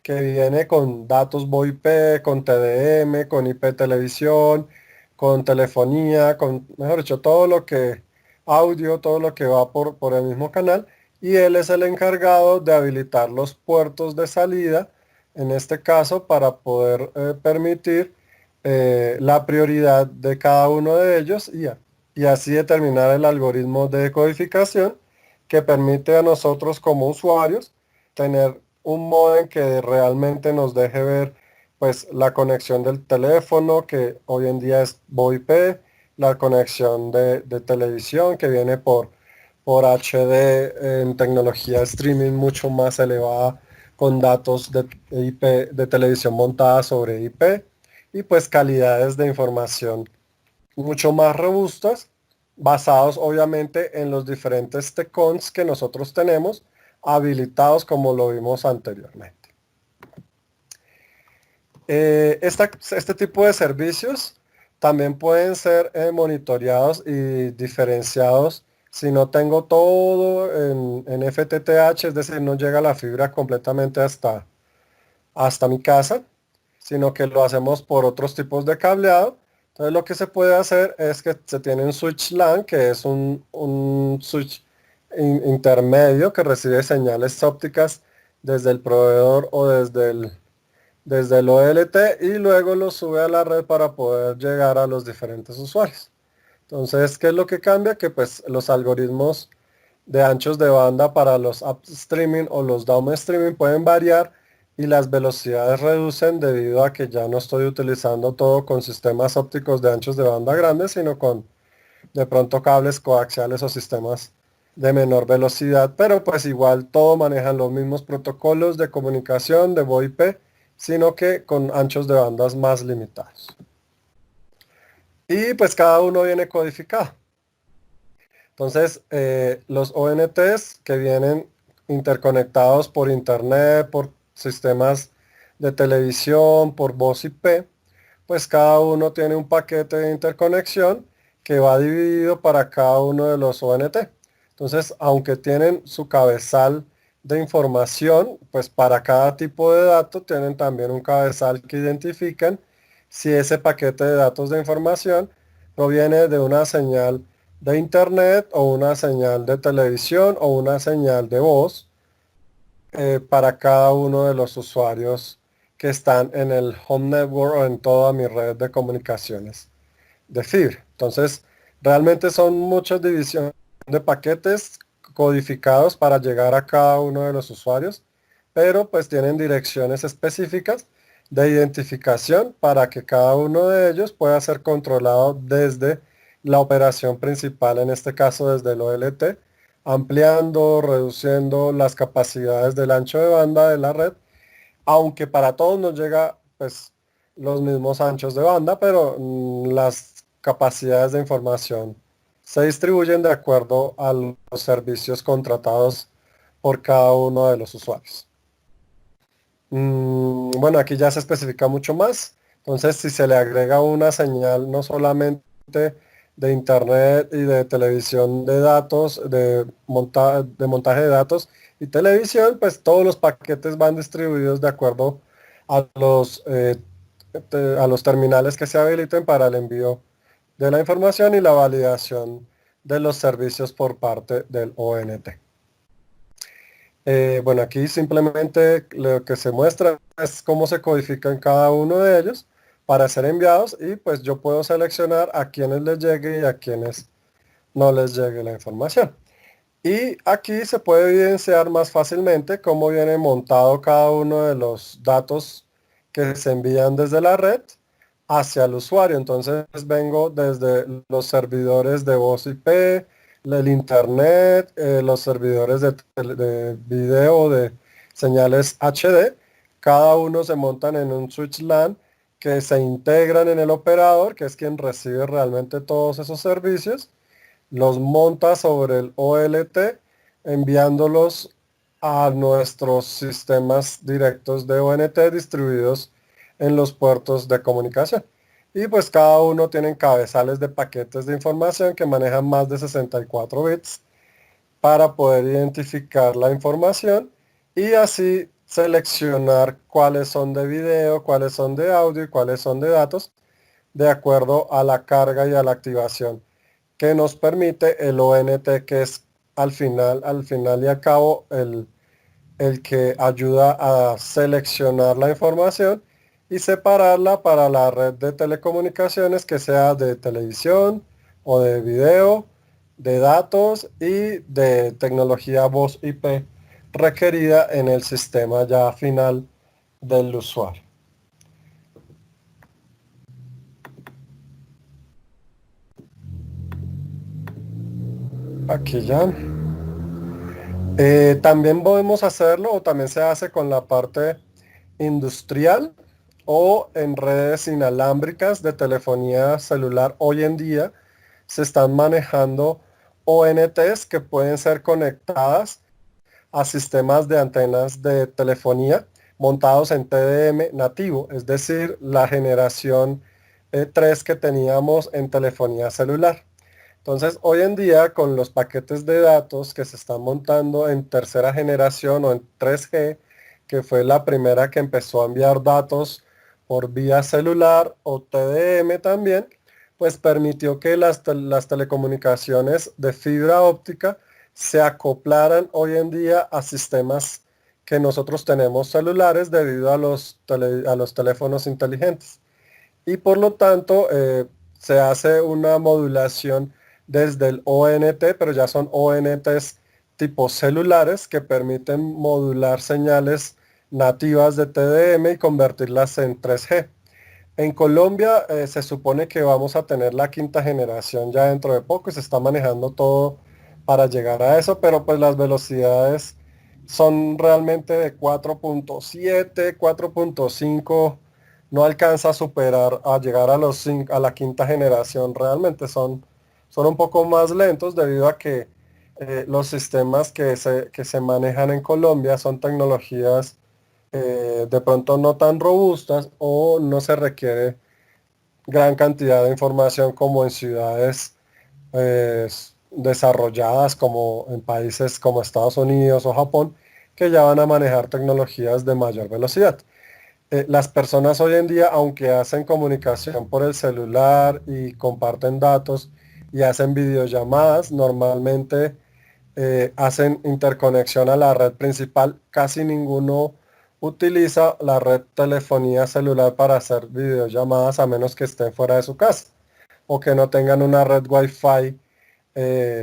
que viene con datos VoIP, con TDM, con IP televisión, con telefonía, con, mejor dicho, todo lo que, audio, todo lo que va por el mismo canal. Y él es el encargado de habilitar los puertos de salida, en este caso, para poder permitir la prioridad de cada uno de ellos y así determinar el algoritmo de codificación que permite a nosotros como usuarios tener un módem que realmente nos deje ver pues la conexión del teléfono, que hoy en día es VoIP, la conexión de televisión que viene por HD en tecnología streaming mucho más elevada con datos de IP, de televisión montada sobre IP y pues calidades de información mucho más robustas, basados obviamente en los diferentes TCONs que nosotros tenemos habilitados como lo vimos anteriormente. Este tipo de servicios también pueden ser monitoreados y diferenciados si no tengo todo en FTTH, es decir, no llega la fibra completamente hasta mi casa, sino que lo hacemos por otros tipos de cableado. Entonces lo que se puede hacer es que se tiene un switch LAN, que es un switch intermedio que recibe señales ópticas desde el proveedor o desde el OLT y luego lo sube a la red para poder llegar a los diferentes usuarios. Entonces, ¿qué es lo que cambia? Que pues los algoritmos de anchos de banda para los upstreaming o los downstreaming pueden variar y las velocidades reducen debido a que ya no estoy utilizando todo con sistemas ópticos de anchos de banda grandes, sino con de pronto cables coaxiales o sistemas de menor velocidad, pero pues igual todo manejan los mismos protocolos de comunicación de VoIP, sino que con anchos de bandas más limitados. Y pues cada uno viene codificado. Entonces, los ONTs que vienen interconectados por internet, por sistemas de televisión, por voz IP, pues cada uno tiene un paquete de interconexión que va dividido para cada uno de los ONT. Entonces, aunque tienen su cabezal de información, pues para cada tipo de dato tienen también un cabezal que identifican si ese paquete de datos de información proviene de una señal de internet o una señal de televisión o una señal de voz para cada uno de los usuarios que están en el home network o en toda mi red de comunicaciones de fibra. Entonces, realmente son muchas divisiones de paquetes codificados para llegar a cada uno de los usuarios, pero pues tienen direcciones específicas de identificación para que cada uno de ellos pueda ser controlado desde la operación principal, en este caso desde el OLT, ampliando, reduciendo las capacidades del ancho de banda de la red, aunque para todos nos llega pues los mismos anchos de banda, pero las capacidades de información se distribuyen de acuerdo a los servicios contratados por cada uno de los usuarios. Bueno, aquí ya se especifica mucho más. Entonces, si se le agrega una señal no solamente de internet y de televisión de datos, de montaje de datos y televisión, pues todos los paquetes van distribuidos de acuerdo a los terminales que se habiliten para el envío de la información y la validación de los servicios por parte del ONT. Bueno, aquí simplemente lo que se muestra es cómo se codifican cada uno de ellos para ser enviados y pues yo puedo seleccionar a quienes les llegue y a quienes no les llegue la información. Y aquí se puede evidenciar más fácilmente cómo viene montado cada uno de los datos que se envían desde la red hacia el usuario. Entonces vengo desde los servidores de voz IP, el internet, los servidores de video, de señales HD. Cada uno se montan en un switch LAN que se integran en el operador, que es quien recibe realmente todos esos servicios. Los monta sobre el OLT, enviándolos a nuestros sistemas directos de ONT distribuidos en los puertos de comunicación. Y pues cada uno tiene cabezales de paquetes de información que manejan más de 64 bits para poder identificar la información y así seleccionar cuáles son de video, cuáles son de audio y cuáles son de datos de acuerdo a la carga y a la activación que nos permite el ONT, que es al final y al cabo el que ayuda a seleccionar la información y separarla para la red de telecomunicaciones que sea de televisión o de video, de datos y de tecnología voz IP requerida en el sistema ya final del usuario. Aquí ya. También podemos hacerlo o también se hace con la parte industrial o en redes inalámbricas de telefonía celular. Hoy en día se están manejando ONTs que pueden ser conectadas a sistemas de antenas de telefonía montados en TDM nativo, es decir, la generación 3 que teníamos en telefonía celular. Entonces, hoy en día, con los paquetes de datos que se están montando en tercera generación o en 3G, que fue la primera que empezó a enviar datos por vía celular o TDM también, pues permitió que las telecomunicaciones de fibra óptica se acoplaran hoy en día a sistemas que nosotros tenemos celulares debido a a los teléfonos inteligentes. Y por lo tanto, se hace una modulación desde el ONT, pero ya son ONTs tipo celulares que permiten modular señales nativas de TDM y convertirlas en 3G. En Colombia se supone que vamos a tener la quinta generación ya dentro de poco y se está manejando todo para llegar a eso, pero pues las velocidades son realmente de 4.7, 4.5, no alcanza a superar, a llegar a a la quinta generación, realmente son un poco más lentos debido a que los sistemas que se manejan en Colombia son tecnologías de pronto no tan robustas o no se requiere gran cantidad de información como en ciudades eh, desarrolladas como en países como Estados Unidos o Japón, que ya van a manejar tecnologías de mayor velocidad. Las personas hoy en día, aunque hacen comunicación por el celular y comparten datos y hacen videollamadas, normalmente hacen interconexión a la red principal. Casi ninguno utiliza la red telefonía celular para hacer videollamadas a menos que estén fuera de su casa o que no tengan una red Wi-Fi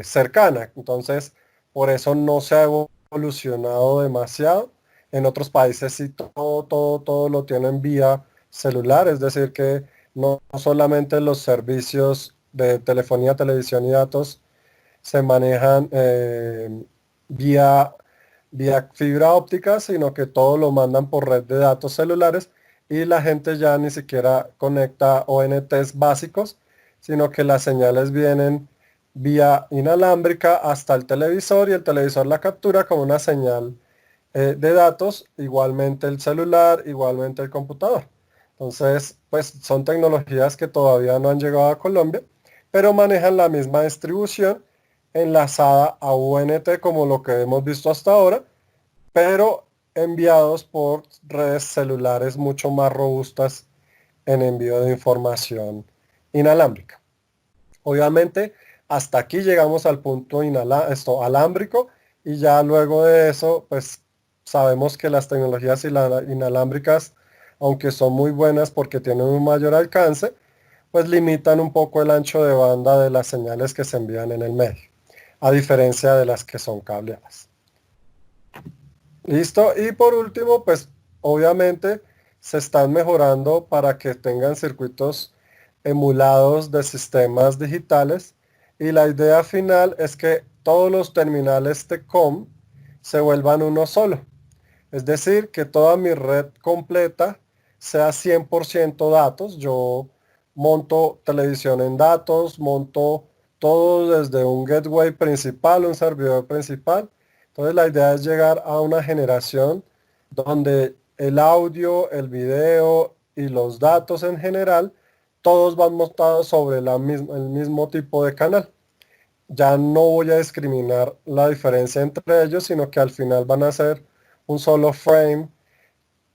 cercana. Entonces, por eso no se ha evolucionado demasiado. En otros países sí todo lo tienen vía celular, es decir que no solamente los servicios de telefonía, televisión y datos se manejan vía, vía fibra óptica, sino que todo lo mandan por red de datos celulares y la gente ya ni siquiera conecta ONTs básicos, sino que las señales vienen vía inalámbrica hasta el televisor y el televisor la captura como una señal de datos, igualmente el celular, igualmente el computador. Entonces, pues son tecnologías que todavía no han llegado a Colombia, pero manejan la misma distribución enlazada a UNT como lo que hemos visto hasta ahora, pero enviados por redes celulares mucho más robustas en envío de información inalámbrica. Obviamente, hasta aquí llegamos al punto alámbrico y ya luego de eso, pues sabemos que las tecnologías inalámbricas, aunque son muy buenas porque tienen un mayor alcance, pues limitan un poco el ancho de banda de las señales que se envían en el medio, a diferencia de las que son cableadas. Listo. Y por último, pues obviamente se están mejorando para que tengan circuitos emulados de sistemas digitales y la idea final es que todos los terminales TECOM se vuelvan uno solo. Es decir, que toda mi red completa sea 100% datos. Yo monto televisión en datos, monto todo desde un gateway principal, un servidor principal. Entonces la idea es llegar a una generación donde el audio, el video y los datos en general, todos van montados sobre el mismo tipo de canal. Ya no voy a discriminar la diferencia entre ellos, sino que al final van a ser un solo frame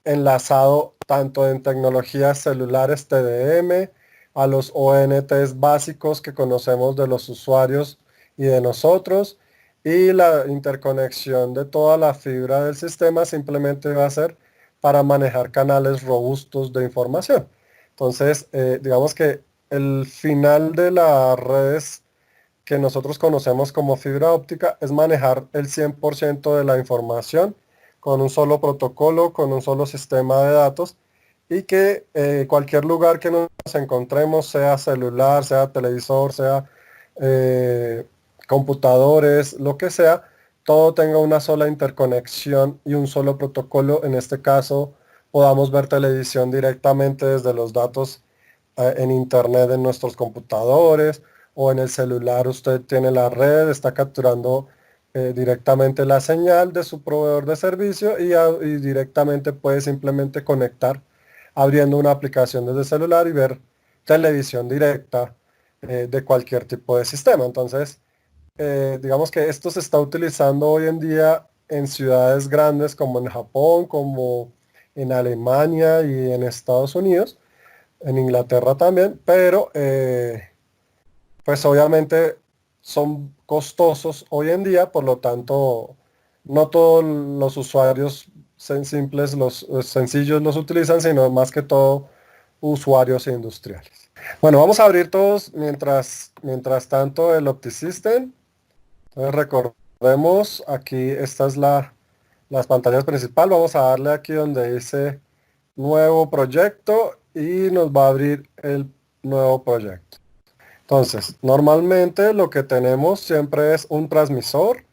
enlazado tanto en tecnologías celulares TDM, a los ONTs básicos que conocemos de los usuarios y de nosotros, y la interconexión de toda la fibra del sistema simplemente va a ser para manejar canales robustos de información. Entonces, digamos que el final de las redes que nosotros conocemos como fibra óptica es manejar el 100% de la información con un solo protocolo, con un solo sistema de datos y que cualquier lugar que nos encontremos, sea celular, sea televisor, sea eh, computadores, lo que sea, todo tenga una sola interconexión y un solo protocolo. En este caso, podamos ver televisión directamente desde los datos en internet en nuestros computadores o en el celular usted tiene la red, está capturando directamente la señal de su proveedor de servicio y directamente puede simplemente conectar abriendo una aplicación desde el celular y ver televisión directa de cualquier tipo de sistema. Entonces, digamos que esto se está utilizando hoy en día en ciudades grandes como en Japón, como en Alemania y en Estados Unidos, en Inglaterra también, pero pues obviamente son costosos hoy en día, por lo tanto, no todos los usuarios simples, los sencillos los utilizan, sino más que todo usuarios industriales. Bueno, vamos a abrir todos mientras tanto el OptiSystem. Entonces recordemos, aquí esta es las pantallas principal. Vamos a darle aquí donde dice nuevo proyecto y nos va a abrir el nuevo proyecto. Entonces, normalmente lo que tenemos siempre es un transmisor,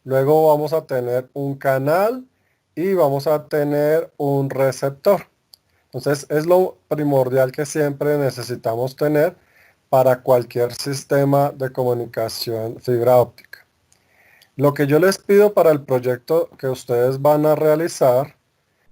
luego vamos a tener un canal y vamos a tener un receptor. Entonces, es lo primordial que siempre necesitamos tener para cualquier sistema de comunicación fibra óptica. Lo que yo les pido para el proyecto que ustedes van a realizar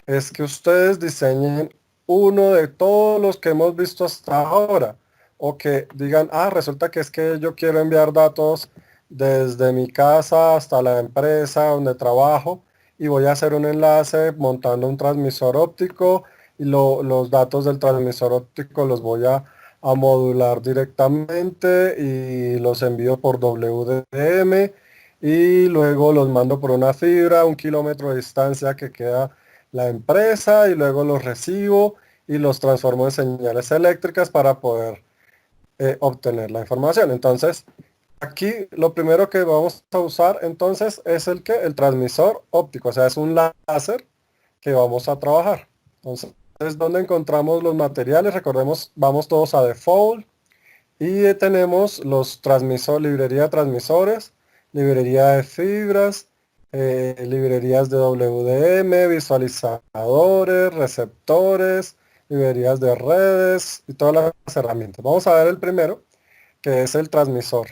es que ustedes diseñen uno de todos los que hemos visto hasta ahora. O que digan, resulta que es que yo quiero enviar datos desde mi casa hasta la empresa donde trabajo y voy a hacer un enlace montando un transmisor óptico y los datos del transmisor óptico los voy a modular directamente y los envío por WDM y luego los mando por una fibra a 1 kilómetro de distancia que queda la empresa y luego los recibo y los transformo en señales eléctricas para poder obtener la información. Entonces, aquí lo primero que vamos a usar entonces es el transmisor óptico, o sea, es un láser que vamos a trabajar. Entonces, es donde encontramos los materiales. Recordemos, vamos todos a Default y tenemos los librería de transmisores, librería de fibras, librerías de WDM, visualizadores, receptores, librerías de redes y todas las herramientas. Vamos a ver el primero, que es el transmisor.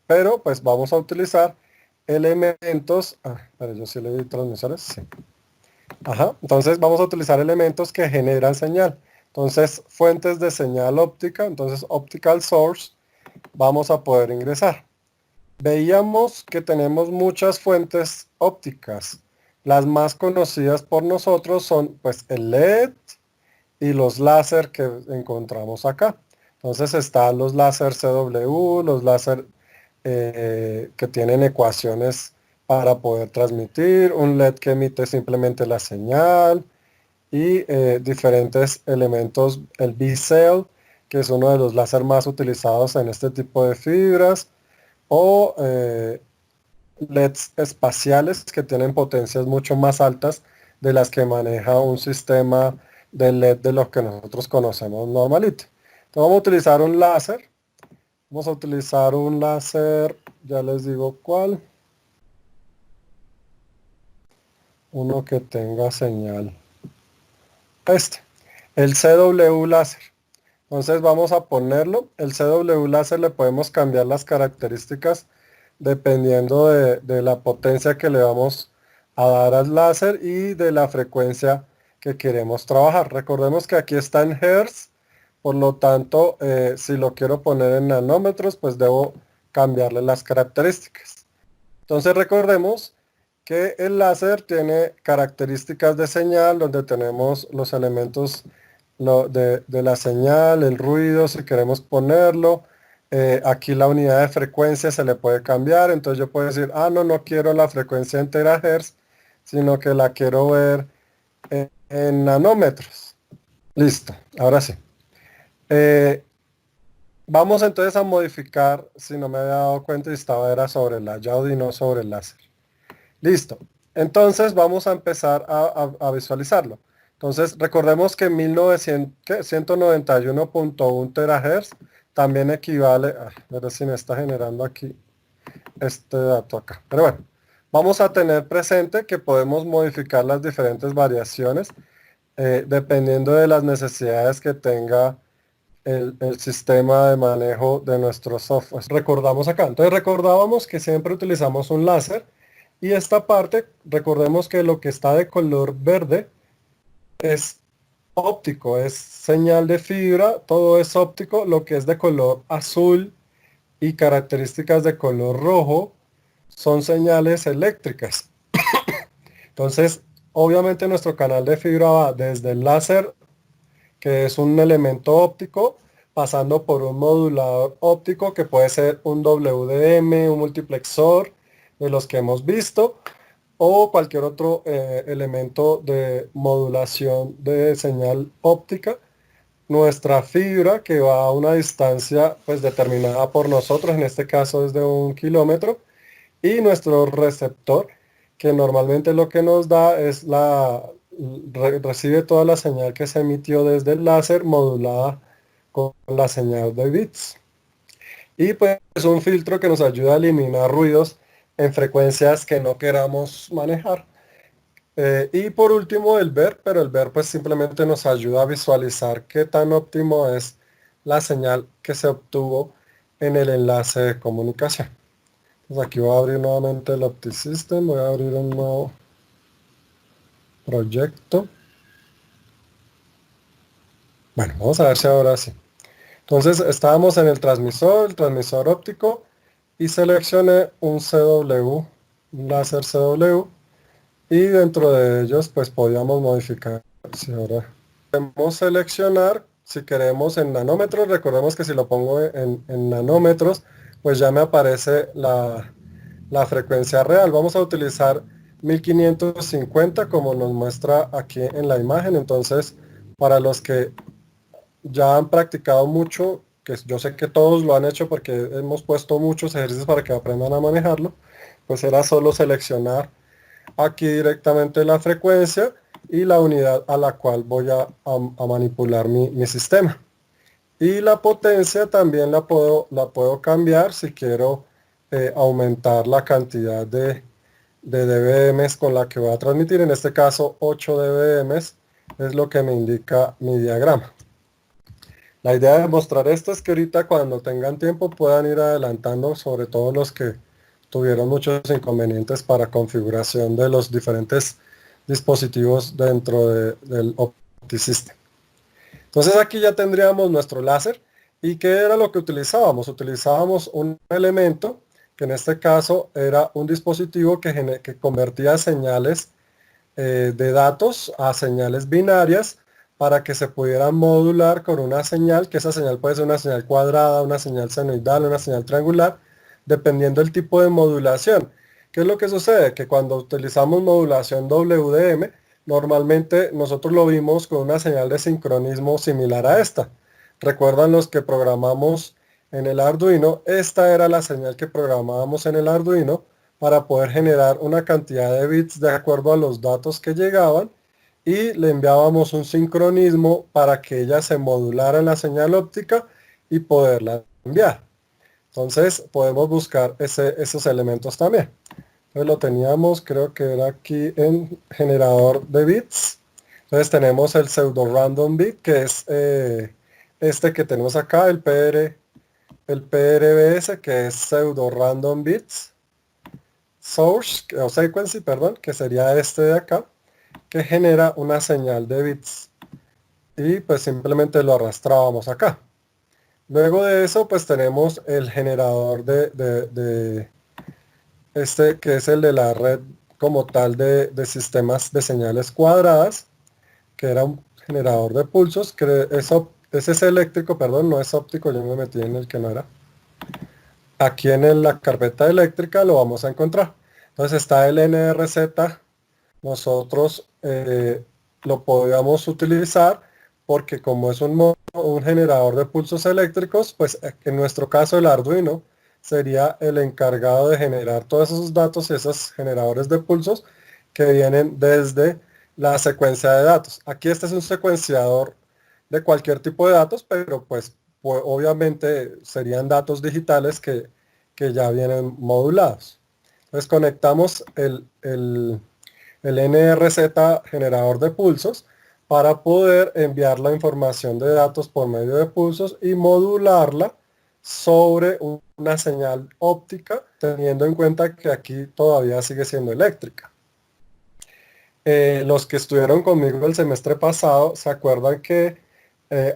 Pero pues vamos a utilizar elementos. Pero yo sí le di transmisores, sí. Entonces vamos a utilizar elementos que generan señal. Entonces, fuentes de señal óptica, entonces Optical Source, vamos a poder ingresar. Veíamos que tenemos muchas fuentes ópticas. Las más conocidas por nosotros son pues el LED y los láser que encontramos acá. Entonces están los láser CW, los láser que tienen ecuaciones para poder transmitir, un LED que emite simplemente la señal y diferentes elementos, el B-Cell, que es uno de los láser más utilizados en este tipo de fibras, o LEDs espaciales que tienen potencias mucho más altas de las que maneja un sistema de LED de los que nosotros conocemos normalito. Entonces vamos a utilizar un láser. Vamos a utilizar un láser, ya les digo cuál. Uno que tenga señal. El CW láser. Entonces vamos a ponerlo. El CW láser le podemos cambiar las características dependiendo de la potencia que le vamos a dar al láser y de la frecuencia que queremos trabajar. Recordemos que aquí está en Hertz, por lo tanto, si lo quiero poner en nanómetros, pues debo cambiarle las características. Entonces recordemos que el láser tiene características de señal, donde tenemos los elementos de la señal, el ruido, si queremos ponerlo. Aquí la unidad de frecuencia se le puede cambiar, entonces yo puedo decir, no quiero la frecuencia en terahertz, sino que la quiero ver en nanómetros. Listo, ahora sí. Vamos entonces a modificar, si no me había dado cuenta, era sobre el layout y no sobre el láser. Listo. Entonces vamos a empezar a visualizarlo. Entonces recordemos que 191.1 terahertz también equivale, a ver si me está generando aquí este dato acá. Pero bueno, vamos a tener presente que podemos modificar las diferentes variaciones dependiendo de las necesidades que tenga el sistema de manejo de nuestro software. Recordamos acá. Entonces recordábamos que siempre utilizamos un láser. Y esta parte, recordemos que lo que está de color verde es óptico, es señal de fibra, todo es óptico. Lo que es de color azul y características de color rojo son señales eléctricas. Entonces, obviamente nuestro canal de fibra va desde el láser, que es un elemento óptico, pasando por un modulador óptico que puede ser un WDM, un multiplexor de los que hemos visto, o cualquier otro elemento de modulación de señal óptica. Nuestra fibra que va a una distancia pues determinada por nosotros, en este caso es de 1 kilómetro, y nuestro receptor, que normalmente lo que nos da es recibe toda la señal que se emitió desde el láser modulada con la señal de bits. Y pues es un filtro que nos ayuda a eliminar ruidos en frecuencias que no queramos manejar. Y por último el ver, pero el ver pues simplemente nos ayuda a visualizar qué tan óptimo es la señal que se obtuvo en el enlace de comunicación. Pues aquí voy a abrir nuevamente el OptiSystem, voy a abrir un nuevo proyecto. Bueno, vamos a ver si ahora sí. Entonces estábamos en el transmisor óptico, y seleccioné un CW, un láser CW, y dentro de ellos pues podíamos modificar. Si ahora podemos seleccionar, si queremos en nanómetros, recordemos que si lo pongo en nanómetros, pues ya me aparece la frecuencia real. Vamos a utilizar 1550 como nos muestra aquí en la imagen. Entonces, para los que ya han practicado mucho, que yo sé que todos lo han hecho porque hemos puesto muchos ejercicios para que aprendan a manejarlo, pues era solo seleccionar aquí directamente la frecuencia y la unidad a la cual voy a manipular mi sistema. Y la potencia también la puedo cambiar si quiero aumentar la cantidad de dBms con la que voy a transmitir. En este caso 8 dBms es lo que me indica mi diagrama. La idea de mostrar esto es que ahorita cuando tengan tiempo puedan ir adelantando, sobre todo los que tuvieron muchos inconvenientes para configuración de los diferentes dispositivos dentro del OptiSystem. Entonces aquí ya tendríamos nuestro láser. ¿Y qué era lo que utilizábamos? Utilizábamos un elemento que en este caso era un dispositivo que convertía señales de datos a señales binarias para que se pudieran modular con una señal, que esa señal puede ser una señal cuadrada, una señal senoidal, una señal triangular, dependiendo del tipo de modulación. ¿Qué es lo que sucede? Que cuando utilizamos modulación WDM, normalmente nosotros lo vimos con una señal de sincronismo similar a esta. ¿Recuerdan los que programamos en el Arduino? Esta era la señal que programábamos en el Arduino para poder generar una cantidad de bits de acuerdo a los datos que llegaban, y le enviábamos un sincronismo para que ella se modulara en la señal óptica y poderla enviar. Entonces podemos buscar esos elementos también. Entonces lo teníamos, creo que era aquí en generador de bits. Entonces tenemos el pseudo random bit, que es este que tenemos acá, el PRBS, que es pseudo random bits source o sequence, perdón, que sería este de acá, que genera una señal de bits, y pues simplemente lo arrastrábamos acá. Luego de eso pues tenemos el generador de este, que es el de la red como tal de sistemas de señales cuadradas, que era un generador de pulsos, que ese es eléctrico, perdón, no es óptico, yo me metí en el que no era. Aquí en la carpeta eléctrica lo vamos a encontrar. Entonces está el NRZ, nosotros lo podríamos utilizar porque como es un generador de pulsos eléctricos, pues en nuestro caso el Arduino sería el encargado de generar todos esos datos y esos generadores de pulsos que vienen desde la secuencia de datos. Aquí este es un secuenciador de cualquier tipo de datos, pero pues obviamente serían datos digitales que ya vienen modulados. Entonces conectamos el NRZ generador de pulsos para poder enviar la información de datos por medio de pulsos y modularla sobre una señal óptica, teniendo en cuenta que aquí todavía sigue siendo eléctrica. Los que estuvieron conmigo el semestre pasado se acuerdan que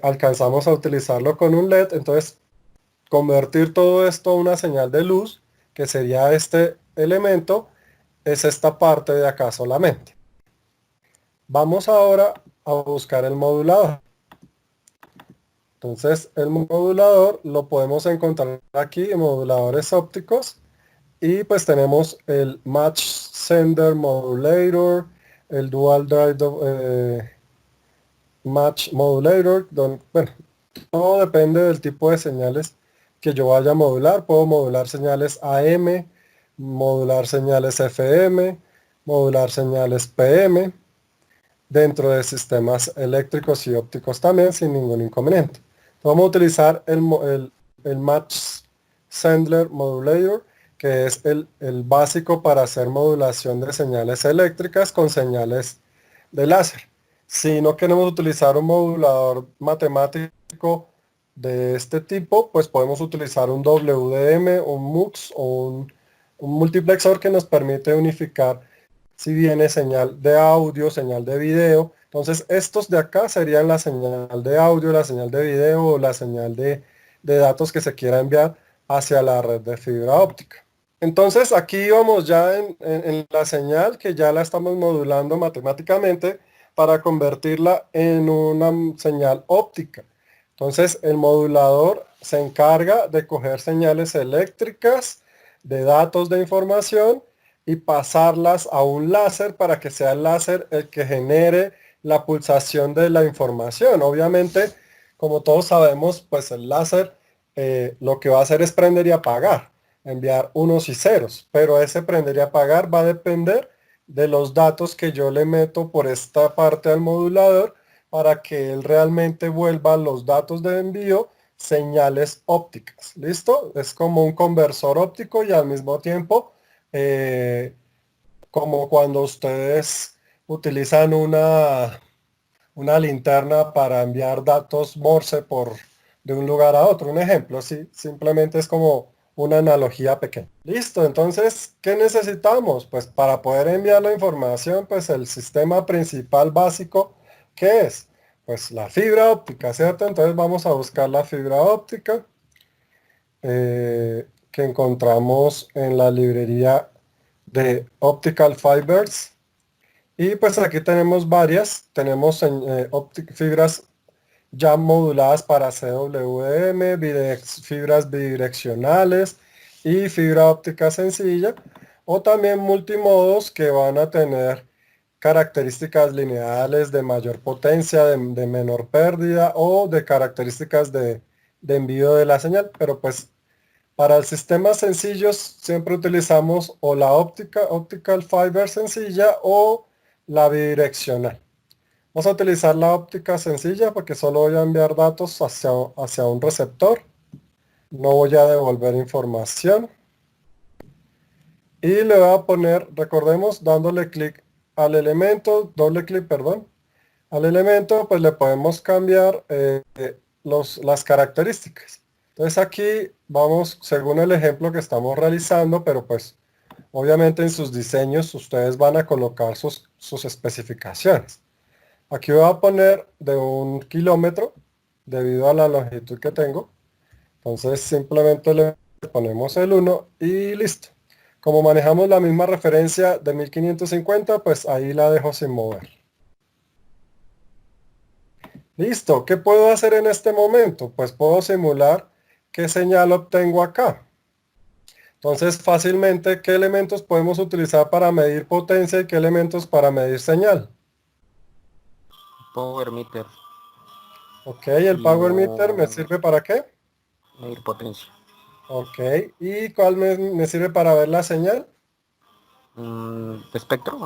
alcanzamos a utilizarlo con un LED. Entonces convertir todo esto a una señal de luz, que sería este elemento, es esta parte de acá solamente. Vamos ahora a buscar el modulador. Entonces el modulador lo podemos encontrar aquí en moduladores ópticos y pues tenemos el Match Sender Modulator, el Dual Drive Match Modulator, bueno, todo depende del tipo de señales que yo vaya a modular. Puedo modular señales AM, modular señales FM, modular señales PM, dentro de sistemas eléctricos y ópticos también sin ningún inconveniente. Vamos a utilizar el Match Sender Modulator, que es el básico para hacer modulación de señales eléctricas con señales de láser. Si no queremos utilizar un modulador matemático de este tipo, pues podemos utilizar un WDM, un MUX o un multiplexor que nos permite unificar si viene señal de audio, señal de video. Entonces estos de acá serían la señal de audio, la señal de video o la señal de datos que se quiera enviar hacia la red de fibra óptica. Entonces aquí vamos ya en la señal que ya la estamos modulando matemáticamente para convertirla en una señal óptica. Entonces el modulador se encarga de coger señales eléctricas, de datos de información y pasarlas a un láser para que sea el láser el que genere la pulsación de la información. Obviamente, como todos sabemos, pues el láser lo que va a hacer es prender y apagar, enviar unos y ceros, pero ese prender y apagar va a depender de los datos que yo le meto por esta parte al modulador para que él realmente vuelva los datos de envío señales ópticas. ¿Listo? Es como un conversor óptico y al mismo tiempo como cuando ustedes utilizan una linterna para enviar datos Morse de un lugar a otro. Un ejemplo, sí, simplemente es como una analogía pequeña. Listo, entonces, ¿qué necesitamos? Pues para poder enviar la información, pues el sistema principal básico, ¿qué es? Pues la fibra óptica, ¿cierto? Entonces vamos a buscar la fibra óptica que encontramos en la librería de Optical Fibers. Y pues aquí tenemos varias, tenemos fibras ya moduladas para CWM, fibras bidireccionales y fibra óptica sencilla, o también multimodos que van a tener características lineales de mayor potencia, de menor pérdida o de características de envío de la señal, pero pues para el sistema sencillos siempre utilizamos o la optical fiber sencilla o la bidireccional. Vamos a utilizar la óptica sencilla porque solo voy a enviar datos hacia un receptor. No voy a devolver información. Y le voy a poner, recordemos, dándole clic al elemento, doble clic, perdón, al elemento, pues le podemos cambiar las características. Entonces aquí vamos según el ejemplo que estamos realizando, pero pues obviamente en sus diseños ustedes van a colocar sus especificaciones. Aquí voy a poner de 1 kilómetro debido a la longitud que tengo. Entonces simplemente le ponemos el 1 y listo. Como manejamos la misma referencia de 1550, pues ahí la dejo sin mover. Listo, ¿qué puedo hacer en este momento? Pues puedo simular qué señal obtengo acá. Entonces fácilmente, ¿qué elementos podemos utilizar para medir potencia y qué elementos para medir señal? Power meter. Ok, el Y power meter me sirve para qué? medir potencia. Ok, ¿y cuál me sirve para ver la señal? Espectro.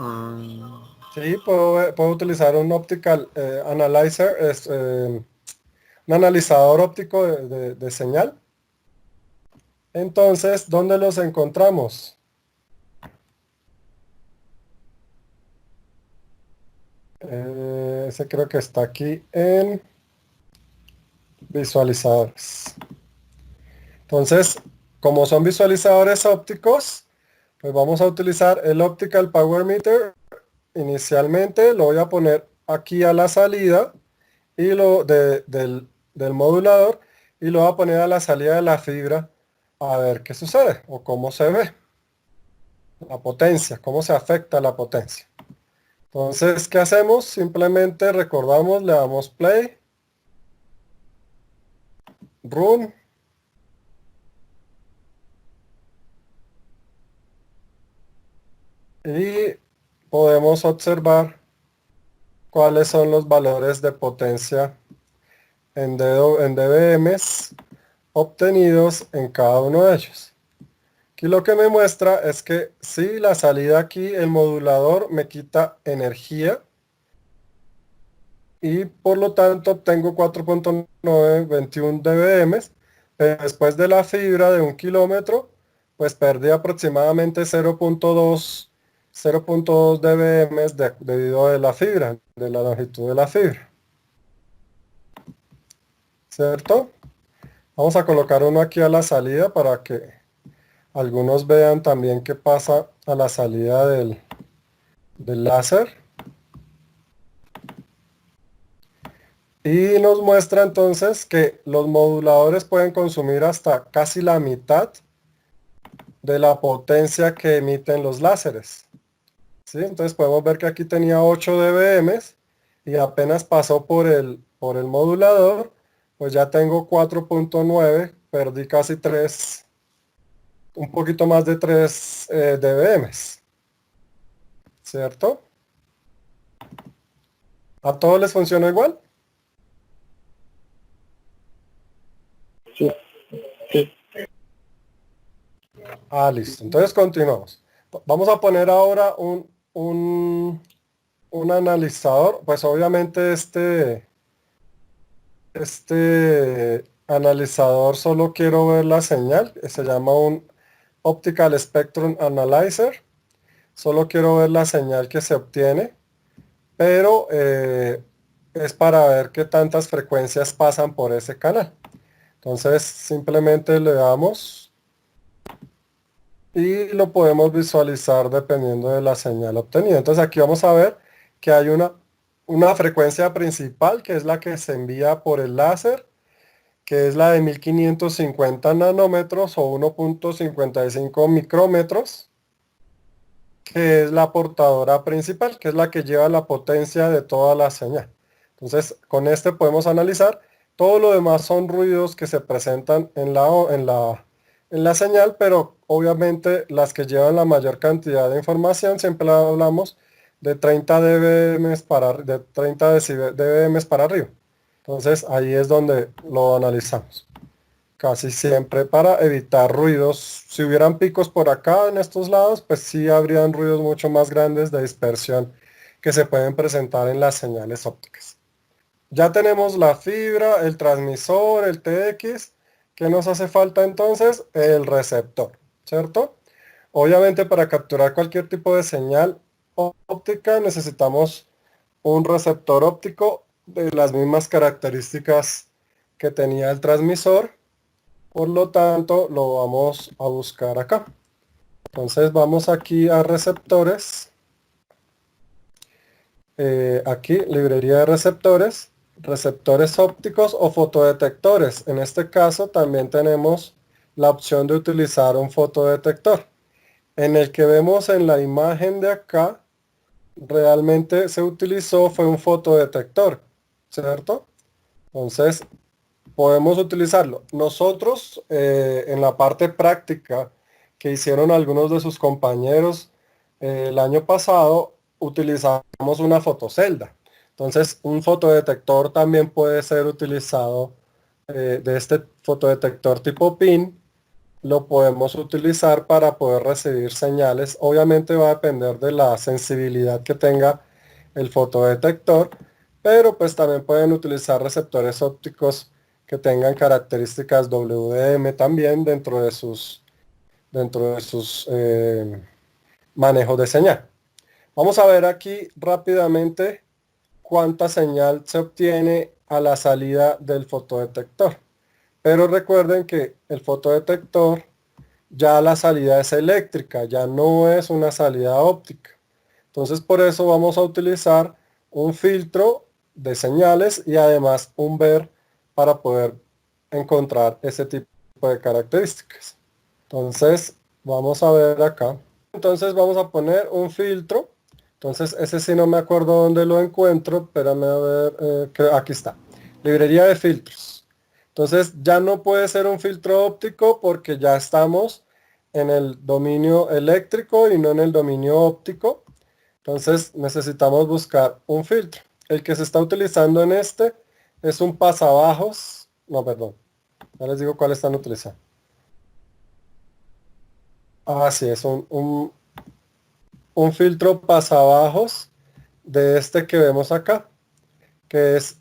Sí, puedo utilizar un optical analyzer, un analizador óptico de señal. Entonces, ¿dónde los encontramos? Ese creo que está aquí en visualizadores. Entonces, como son visualizadores ópticos, pues vamos a utilizar el Optical Power Meter. Inicialmente lo voy a poner aquí a la salida y del modulador y lo voy a poner a la salida de la fibra a ver qué sucede o cómo se ve la potencia, cómo se afecta la potencia. Entonces, ¿qué hacemos? Simplemente recordamos, le damos play. run. Y podemos observar cuáles son los valores de potencia en dBms obtenidos en cada uno de ellos. Aquí lo que me muestra es que si la salida aquí, el modulador me quita energía y por lo tanto obtengo 4.921 dBm, pero después de la fibra de 1 kilómetro, pues perdí aproximadamente 0.2 dBm debido a la fibra, de la longitud de la fibra. ¿Cierto? Vamos a colocar uno aquí a la salida para que algunos vean también qué pasa a la salida del láser. Y nos muestra entonces que los moduladores pueden consumir hasta casi la mitad de la potencia que emiten los láseres. ¿Sí? Entonces podemos ver que aquí tenía 8 dBm y apenas pasó por el modulador, pues ya tengo 4.9, perdí casi 3, un poquito más de 3 dBm. ¿Cierto? ¿A todos les funciona igual? Sí, sí. Listo. Entonces continuamos. Vamos a poner ahora un analizador. Pues obviamente este analizador solo quiero ver la señal. Se llama un Optical Spectrum Analyzer. Solo quiero ver la señal que se obtiene. Pero es para ver qué tantas frecuencias pasan por ese canal. Entonces simplemente le damos y lo podemos visualizar dependiendo de la señal obtenida. Entonces aquí vamos a ver que hay una frecuencia principal que es la que se envía por el láser, que es la de 1550 nanómetros o 1.55 micrómetros, que es la portadora principal, que es la que lleva la potencia de toda la señal. Entonces con este podemos analizar. Todo lo demás son ruidos que se presentan en la señal, pero obviamente las que llevan la mayor cantidad de información, siempre hablamos de 30 dBm de 30 dBm para arriba. Entonces ahí es donde lo analizamos. Casi siempre para evitar ruidos. Si hubieran picos por acá en estos lados, pues sí habrían ruidos mucho más grandes de dispersión que se pueden presentar en las señales ópticas. Ya tenemos la fibra, el transmisor, el TX. ¿Qué nos hace falta entonces? El receptor, ¿cierto? Obviamente para capturar cualquier tipo de señal óptica necesitamos un receptor óptico de las mismas características que tenía el transmisor. Por lo tanto, lo vamos a buscar acá. Entonces vamos aquí a receptores. Aquí, librería de receptores. Receptores ópticos o fotodetectores. En este caso también tenemos la opción de utilizar un fotodetector. En el que vemos en la imagen de acá, realmente se utilizó fue un fotodetector, ¿cierto? Entonces, podemos utilizarlo. Nosotros, en la parte práctica que hicieron algunos de sus compañeros el año pasado, utilizamos una fotocelda. Entonces, un fotodetector también puede ser utilizado de este fotodetector tipo PIN. Lo podemos utilizar para poder recibir señales. Obviamente va a depender de la sensibilidad que tenga el fotodetector, pero pues también pueden utilizar receptores ópticos que tengan características WDM también dentro de sus manejos de señal. Vamos a ver aquí rápidamente cuánta señal se obtiene a la salida del fotodetector. Pero recuerden que el fotodetector ya la salida es eléctrica, ya no es una salida óptica. Entonces por eso vamos a utilizar un filtro de señales y además un ver para poder encontrar ese tipo de características. Entonces vamos a ver acá. Entonces vamos a poner un filtro. Entonces ese sí no me acuerdo dónde lo encuentro. Espérame a ver, aquí está. Librería de filtros. Entonces ya no puede ser un filtro óptico porque ya estamos en el dominio eléctrico y no en el dominio óptico. Entonces necesitamos buscar un filtro. El que se está utilizando en este es un pasabajos. No, perdón. Ya les digo cuál están utilizando. Ah, sí, es un filtro pasabajos de este que vemos acá, que es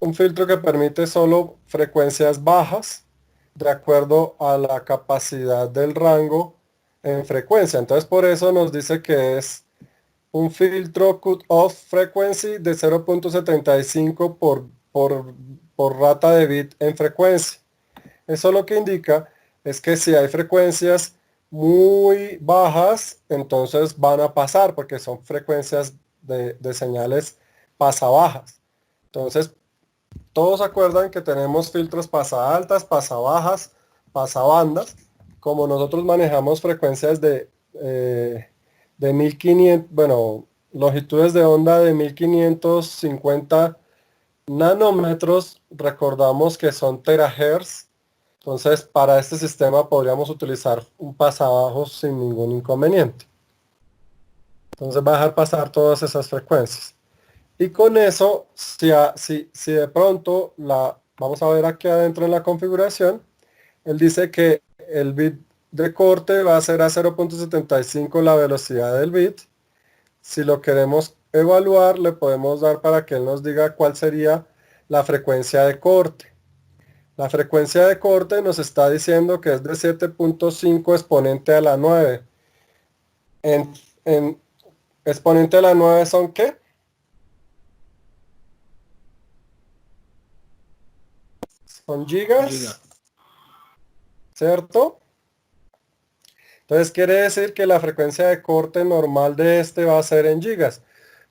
un filtro que permite solo frecuencias bajas de acuerdo a la capacidad del rango en frecuencia. Entonces por eso nos dice que es un filtro cut-off frequency de 0.75 por rata de bit en frecuencia. Eso lo que indica es que si hay frecuencias muy bajas, entonces van a pasar porque son frecuencias de señales pasabajas. Entonces, todos acuerdan que tenemos filtros pasa altas, pasa bajas, pasabandas. Como nosotros manejamos frecuencias de 1500, bueno, longitudes de onda de 1550 nanómetros, recordamos que son terahertz. Entonces, para este sistema podríamos utilizar un pasabajos sin ningún inconveniente. Entonces va a dejar pasar todas esas frecuencias. Y con eso, si de pronto vamos a ver aquí adentro en la configuración, él dice que el bit de corte va a ser a 0.75 la velocidad del bit. Si lo queremos evaluar, le podemos dar para que él nos diga cuál sería la frecuencia de corte. La frecuencia de corte nos está diciendo que es de 7.5 exponente a la 9. En exponente a la 9 son ¿qué? Son gigas, ¿cierto? Entonces quiere decir que la frecuencia de corte normal de este va a ser en gigas.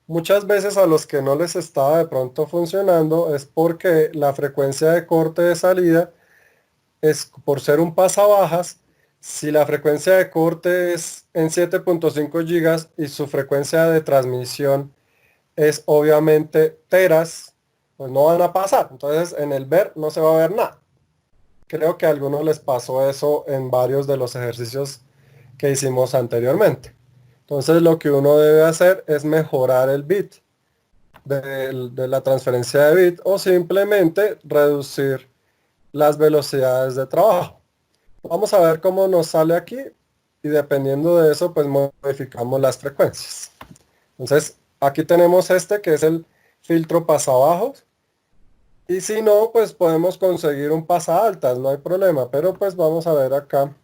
Muchas veces a los que no les estaba de pronto funcionando es porque la frecuencia de corte de salida es por ser un pasabajas. Si la frecuencia de corte es en 7.5 gigas y su frecuencia de transmisión es obviamente teras, pues no van a pasar. Entonces en el ver no se va a ver nada. Creo que a algunos les pasó eso en varios de los ejercicios que hicimos anteriormente. Entonces lo que uno debe hacer es mejorar el bit de la transferencia de bit o simplemente reducir las velocidades de trabajo. Vamos a ver cómo nos sale aquí y dependiendo de eso pues modificamos las frecuencias. Entonces aquí tenemos este que es el filtro pasabajos y si no pues podemos conseguir un pasa altas, no hay problema, pero pues vamos a ver acá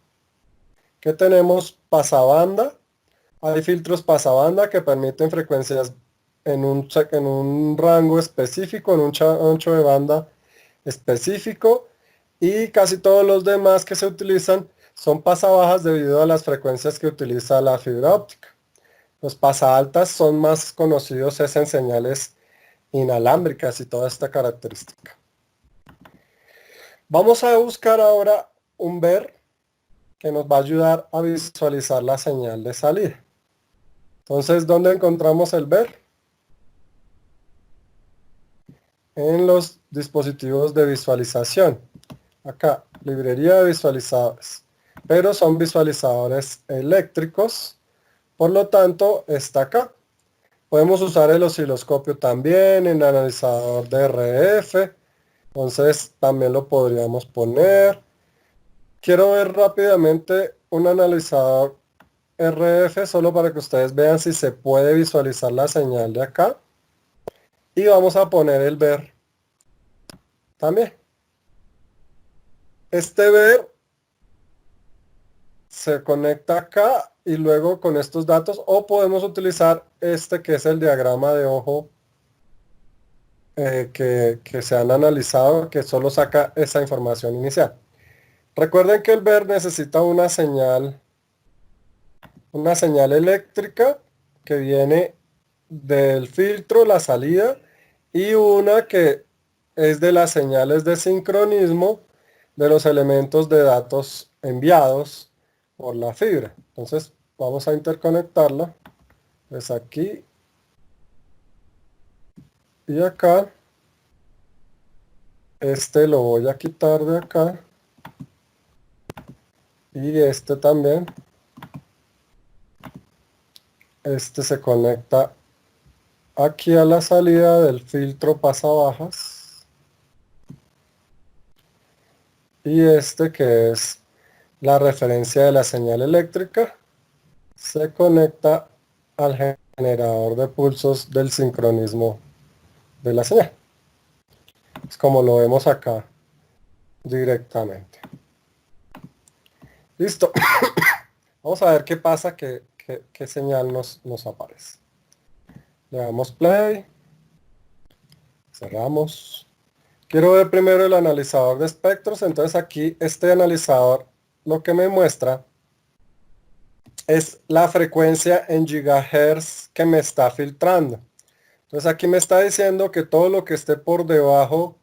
que tenemos pasabanda. Hay filtros pasabanda que permiten frecuencias en un rango específico, en un ancho de banda específico y casi todos los demás que se utilizan son pasabajas debido a las frecuencias que utiliza la fibra óptica. Los pasaltas son más conocidos es en señales inalámbricas y toda esta característica. Vamos a buscar ahora un ver que nos va a ayudar a visualizar la señal de salida. Entonces, ¿dónde encontramos el ver? En los dispositivos de visualización. Acá, librería de visualizadores. Pero son visualizadores eléctricos. Por lo tanto, está acá. Podemos usar el osciloscopio también en analizador de RF. Entonces, también lo podríamos poner. Quiero ver rápidamente un analizador RF solo para que ustedes vean si se puede visualizar la señal de acá. Y vamos a poner el ver también. Este ver se conecta acá y luego con estos datos o podemos utilizar este que es el diagrama de ojo que se han analizado que solo saca esa información inicial. Recuerden que el ver necesita una señal eléctrica que viene del filtro, la salida, y una que es de las señales de sincronismo de los elementos de datos enviados por la fibra. Entonces vamos a interconectarla. Pues aquí y acá. Este lo voy a quitar de acá. Y este también. Este se conecta aquí a la salida del filtro pasabajas. Y este, que es la referencia de la señal eléctrica, se conecta al generador de pulsos del sincronismo de la señal. Es como lo vemos acá directamente. Listo. Vamos a ver qué pasa, qué señal nos aparece. Le damos play. Cerramos. Quiero ver primero el analizador de espectros. Entonces aquí este analizador lo que me muestra es la frecuencia en gigahertz que me está filtrando. Entonces aquí me está diciendo que todo lo que esté por debajo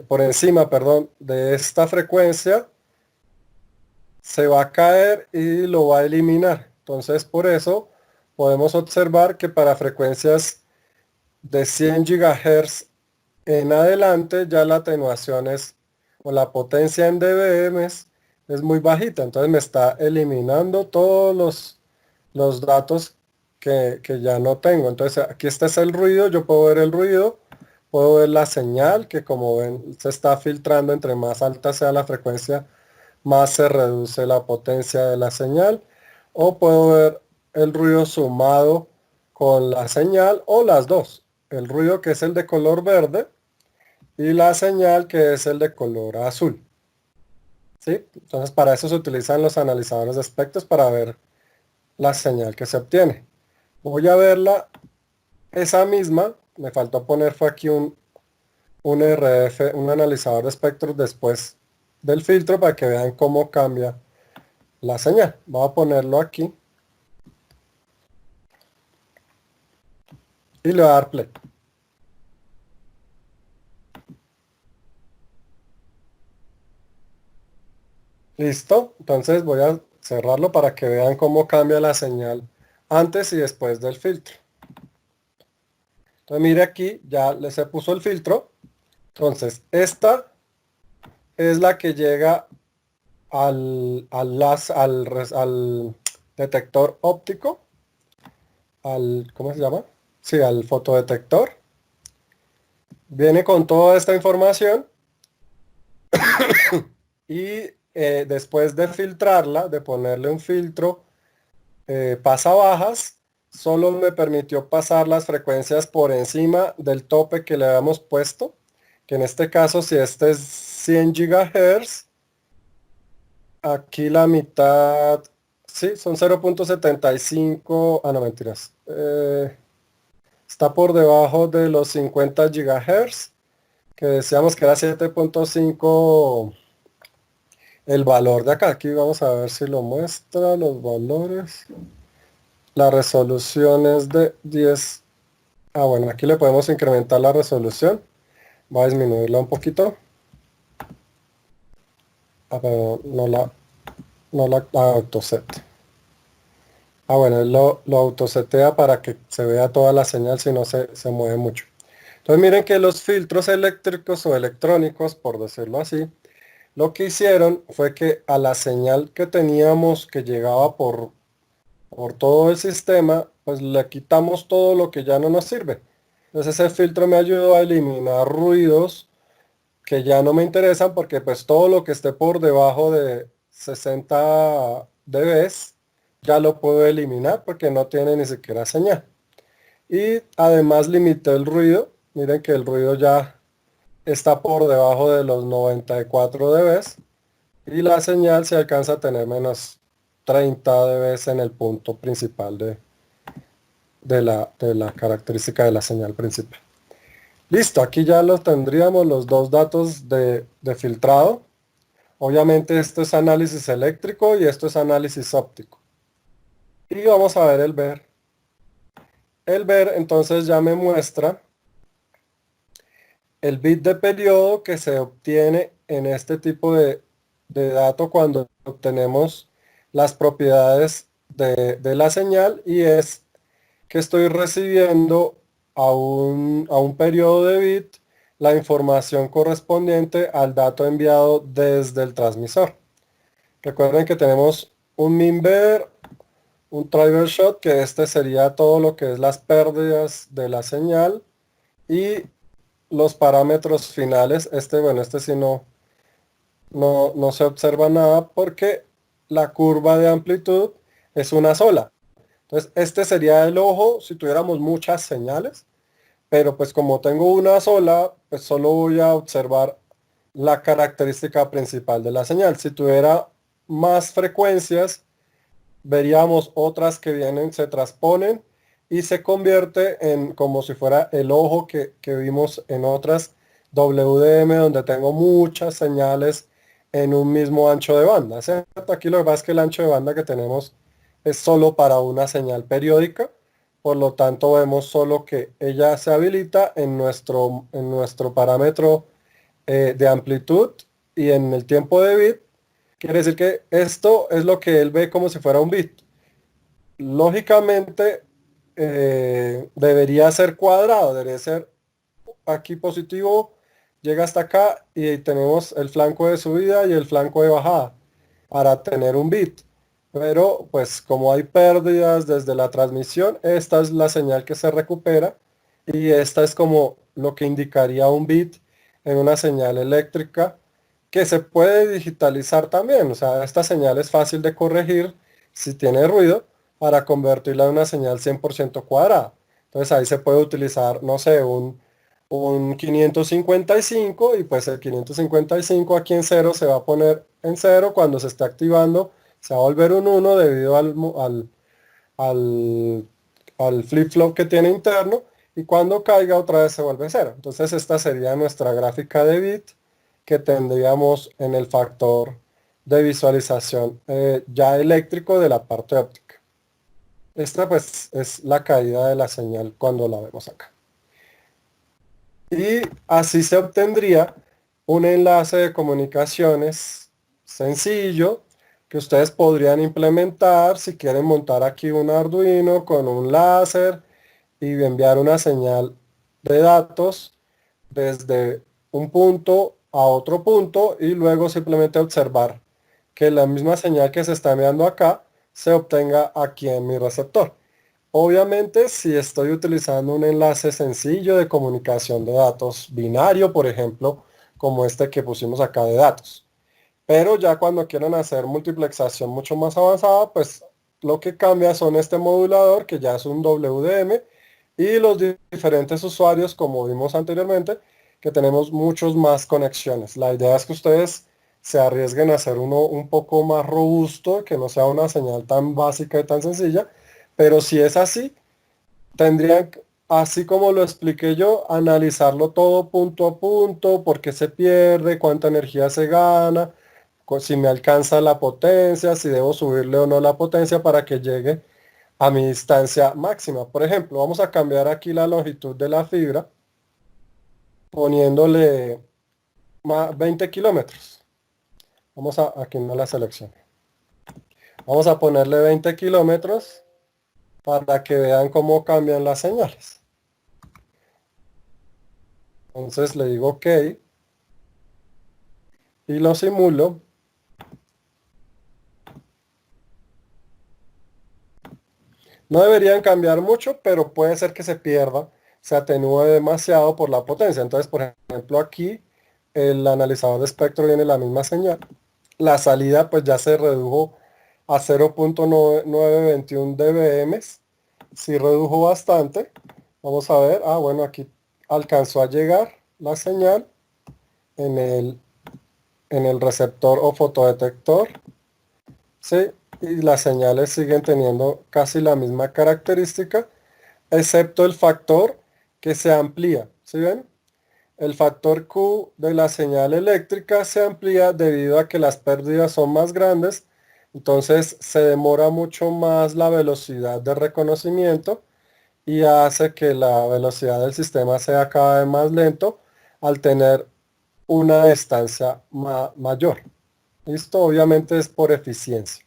por encima, perdón, de esta frecuencia se va a caer y lo va a eliminar. Entonces por eso podemos observar que para frecuencias de 100 gigahertz en adelante ya la atenuación o la potencia en dBm es muy bajita. Entonces me está eliminando todos los datos que ya no tengo. Entonces aquí este es el ruido, yo puedo ver el ruido, puedo ver la señal que, como ven, se está filtrando. Entre más alta sea la frecuencia, más se reduce la potencia de la señal. O puedo ver el ruido sumado con la señal, o las dos. El ruido, que es el de color verde, y la señal, que es el de color azul. ¿Sí? Entonces para eso se utilizan los analizadores de espectros, para ver la señal que se obtiene. Voy a verla, esa misma, me faltó poner fue aquí un RF, un analizador de espectros después del filtro, para que vean cómo cambia la señal. Voy a ponerlo aquí y le voy a dar play. Listo, entonces voy a cerrarlo para que vean cómo cambia la señal antes y después del filtro. Entonces mire, aquí ya se puso el filtro. Entonces esta es la que llega al detector óptico, ¿cómo se llama? Sí, al fotodetector. Viene con toda esta información y después de filtrarla, de ponerle un filtro pasabajas, solo me permitió pasar las frecuencias por encima del tope que le habíamos puesto, que en este caso, si este es 100 gigahertz, aquí la mitad, sí, son 0.75, no, mentiras, está por debajo de los 50 gigahertz, que decíamos que era 7.5 el valor de acá. Aquí vamos a ver si lo muestra, los valores. La resolución es de 10. Bueno, aquí le podemos incrementar la resolución. Voy a disminuirla un poquito. Pero no la autoset. Bueno, él lo autosetea para que se vea toda la señal, si no se mueve mucho. Entonces miren que los filtros eléctricos o electrónicos, por decirlo así, lo que hicieron fue que a la señal que teníamos, que llegaba por todo el sistema, pues le quitamos todo lo que ya no nos sirve. Entonces ese filtro me ayudó a eliminar ruidos que ya no me interesan, porque pues todo lo que esté por debajo de 60 dB ya lo puedo eliminar, porque no tiene ni siquiera señal. Y además limité el ruido. Miren que el ruido ya está por debajo de los 94 dB, y la señal se alcanza a tener menos 30 dB en el punto principal de la característica de la señal principal. Listo, aquí ya los tendríamos los dos datos de filtrado. Obviamente esto es análisis eléctrico y esto es análisis óptico. Y vamos a ver el ver. El ver entonces ya me muestra el bit de periodo que se obtiene en este tipo de dato cuando obtenemos las propiedades de la señal, y es que estoy recibiendo a un periodo de bit la información correspondiente al dato enviado desde el transmisor. Recuerden que tenemos un minver, un driver shot, que este sería todo lo que es las pérdidas de la señal, y los parámetros finales. Bueno, este sí no se observa nada porque la curva de amplitud es una sola. Entonces, este sería el ojo si tuviéramos muchas señales, pero pues como tengo una sola, pues solo voy a observar la característica principal de la señal. Si tuviera más frecuencias, veríamos otras que vienen, se transponen y se convierte en como si fuera el ojo que vimos en otras WDM, donde tengo muchas señales en un mismo ancho de banda, ¿cierto? Aquí lo que pasa es que el ancho de banda que tenemos es solo para una señal periódica, por lo tanto vemos solo que ella se habilita en nuestro parámetro de amplitud y en el tiempo de bit. Quiere decir que esto es lo que él ve como si fuera un bit. Lógicamente debería ser cuadrado, debería ser aquí positivo, llega hasta acá y tenemos el flanco de subida y el flanco de bajada para tener un bit. Pero pues como hay pérdidas desde la transmisión, esta es la señal que se recupera y esta es como lo que indicaría un bit en una señal eléctrica que se puede digitalizar también. O sea, esta señal es fácil de corregir si tiene ruido para convertirla en una señal 100% cuadrada. Entonces ahí se puede utilizar, no sé, un 555 y pues el 555 aquí en cero se va a poner en cero. Cuando se esté activando se va a volver un 1 debido al, al flip-flop que tiene interno, y cuando caiga otra vez se vuelve cero. Entonces esta sería nuestra gráfica de bit que tendríamos en el factor de visualización ya eléctrico de la parte óptica. Esta pues es la caída de la señal cuando la vemos acá. Y así se obtendría un enlace de comunicaciones sencillo que ustedes podrían implementar si quieren montar aquí un Arduino con un láser y enviar una señal de datos desde un punto a otro punto y luego simplemente observar que la misma señal que se está enviando acá se obtenga aquí en mi receptor. Obviamente, si estoy utilizando un enlace sencillo de comunicación de datos binario, por ejemplo, como este que pusimos acá de datos. Pero ya cuando quieran hacer multiplexación mucho más avanzada, pues lo que cambia son este modulador, que ya es un WDM, y los diferentes usuarios, como vimos anteriormente, que tenemos muchos más conexiones. La idea es que ustedes se arriesguen a hacer uno un poco más robusto, que no sea una señal tan básica y tan sencilla, pero si es así, tendrían, así como lo expliqué yo, analizarlo todo punto a punto, por qué se pierde, cuánta energía se gana, si me alcanza la potencia, si debo subirle o no la potencia para que llegue a mi distancia máxima. Por ejemplo, vamos a cambiar aquí la longitud de la fibra poniéndole 20 kilómetros. Aquí no la selección. Vamos a ponerle 20 kilómetros para que vean cómo cambian las señales. Entonces le digo OK y lo simulo. No deberían cambiar mucho, pero puede ser que se pierda, se atenúe demasiado por la potencia. Entonces, por ejemplo, aquí el analizador de espectro viene la misma señal. La salida pues ya se redujo a 0.921 dBm. Sí redujo bastante. Vamos a ver. Bueno, aquí alcanzó a llegar la señal en el receptor o fotodetector. Sí, y las señales siguen teniendo casi la misma característica, excepto el factor que se amplía. ¿Sí ven? El factor Q de la señal eléctrica se amplía debido a que las pérdidas son más grandes, entonces se demora mucho más la velocidad de reconocimiento y hace que la velocidad del sistema sea cada vez más lento al tener una distancia mayor. Esto obviamente es por eficiencia.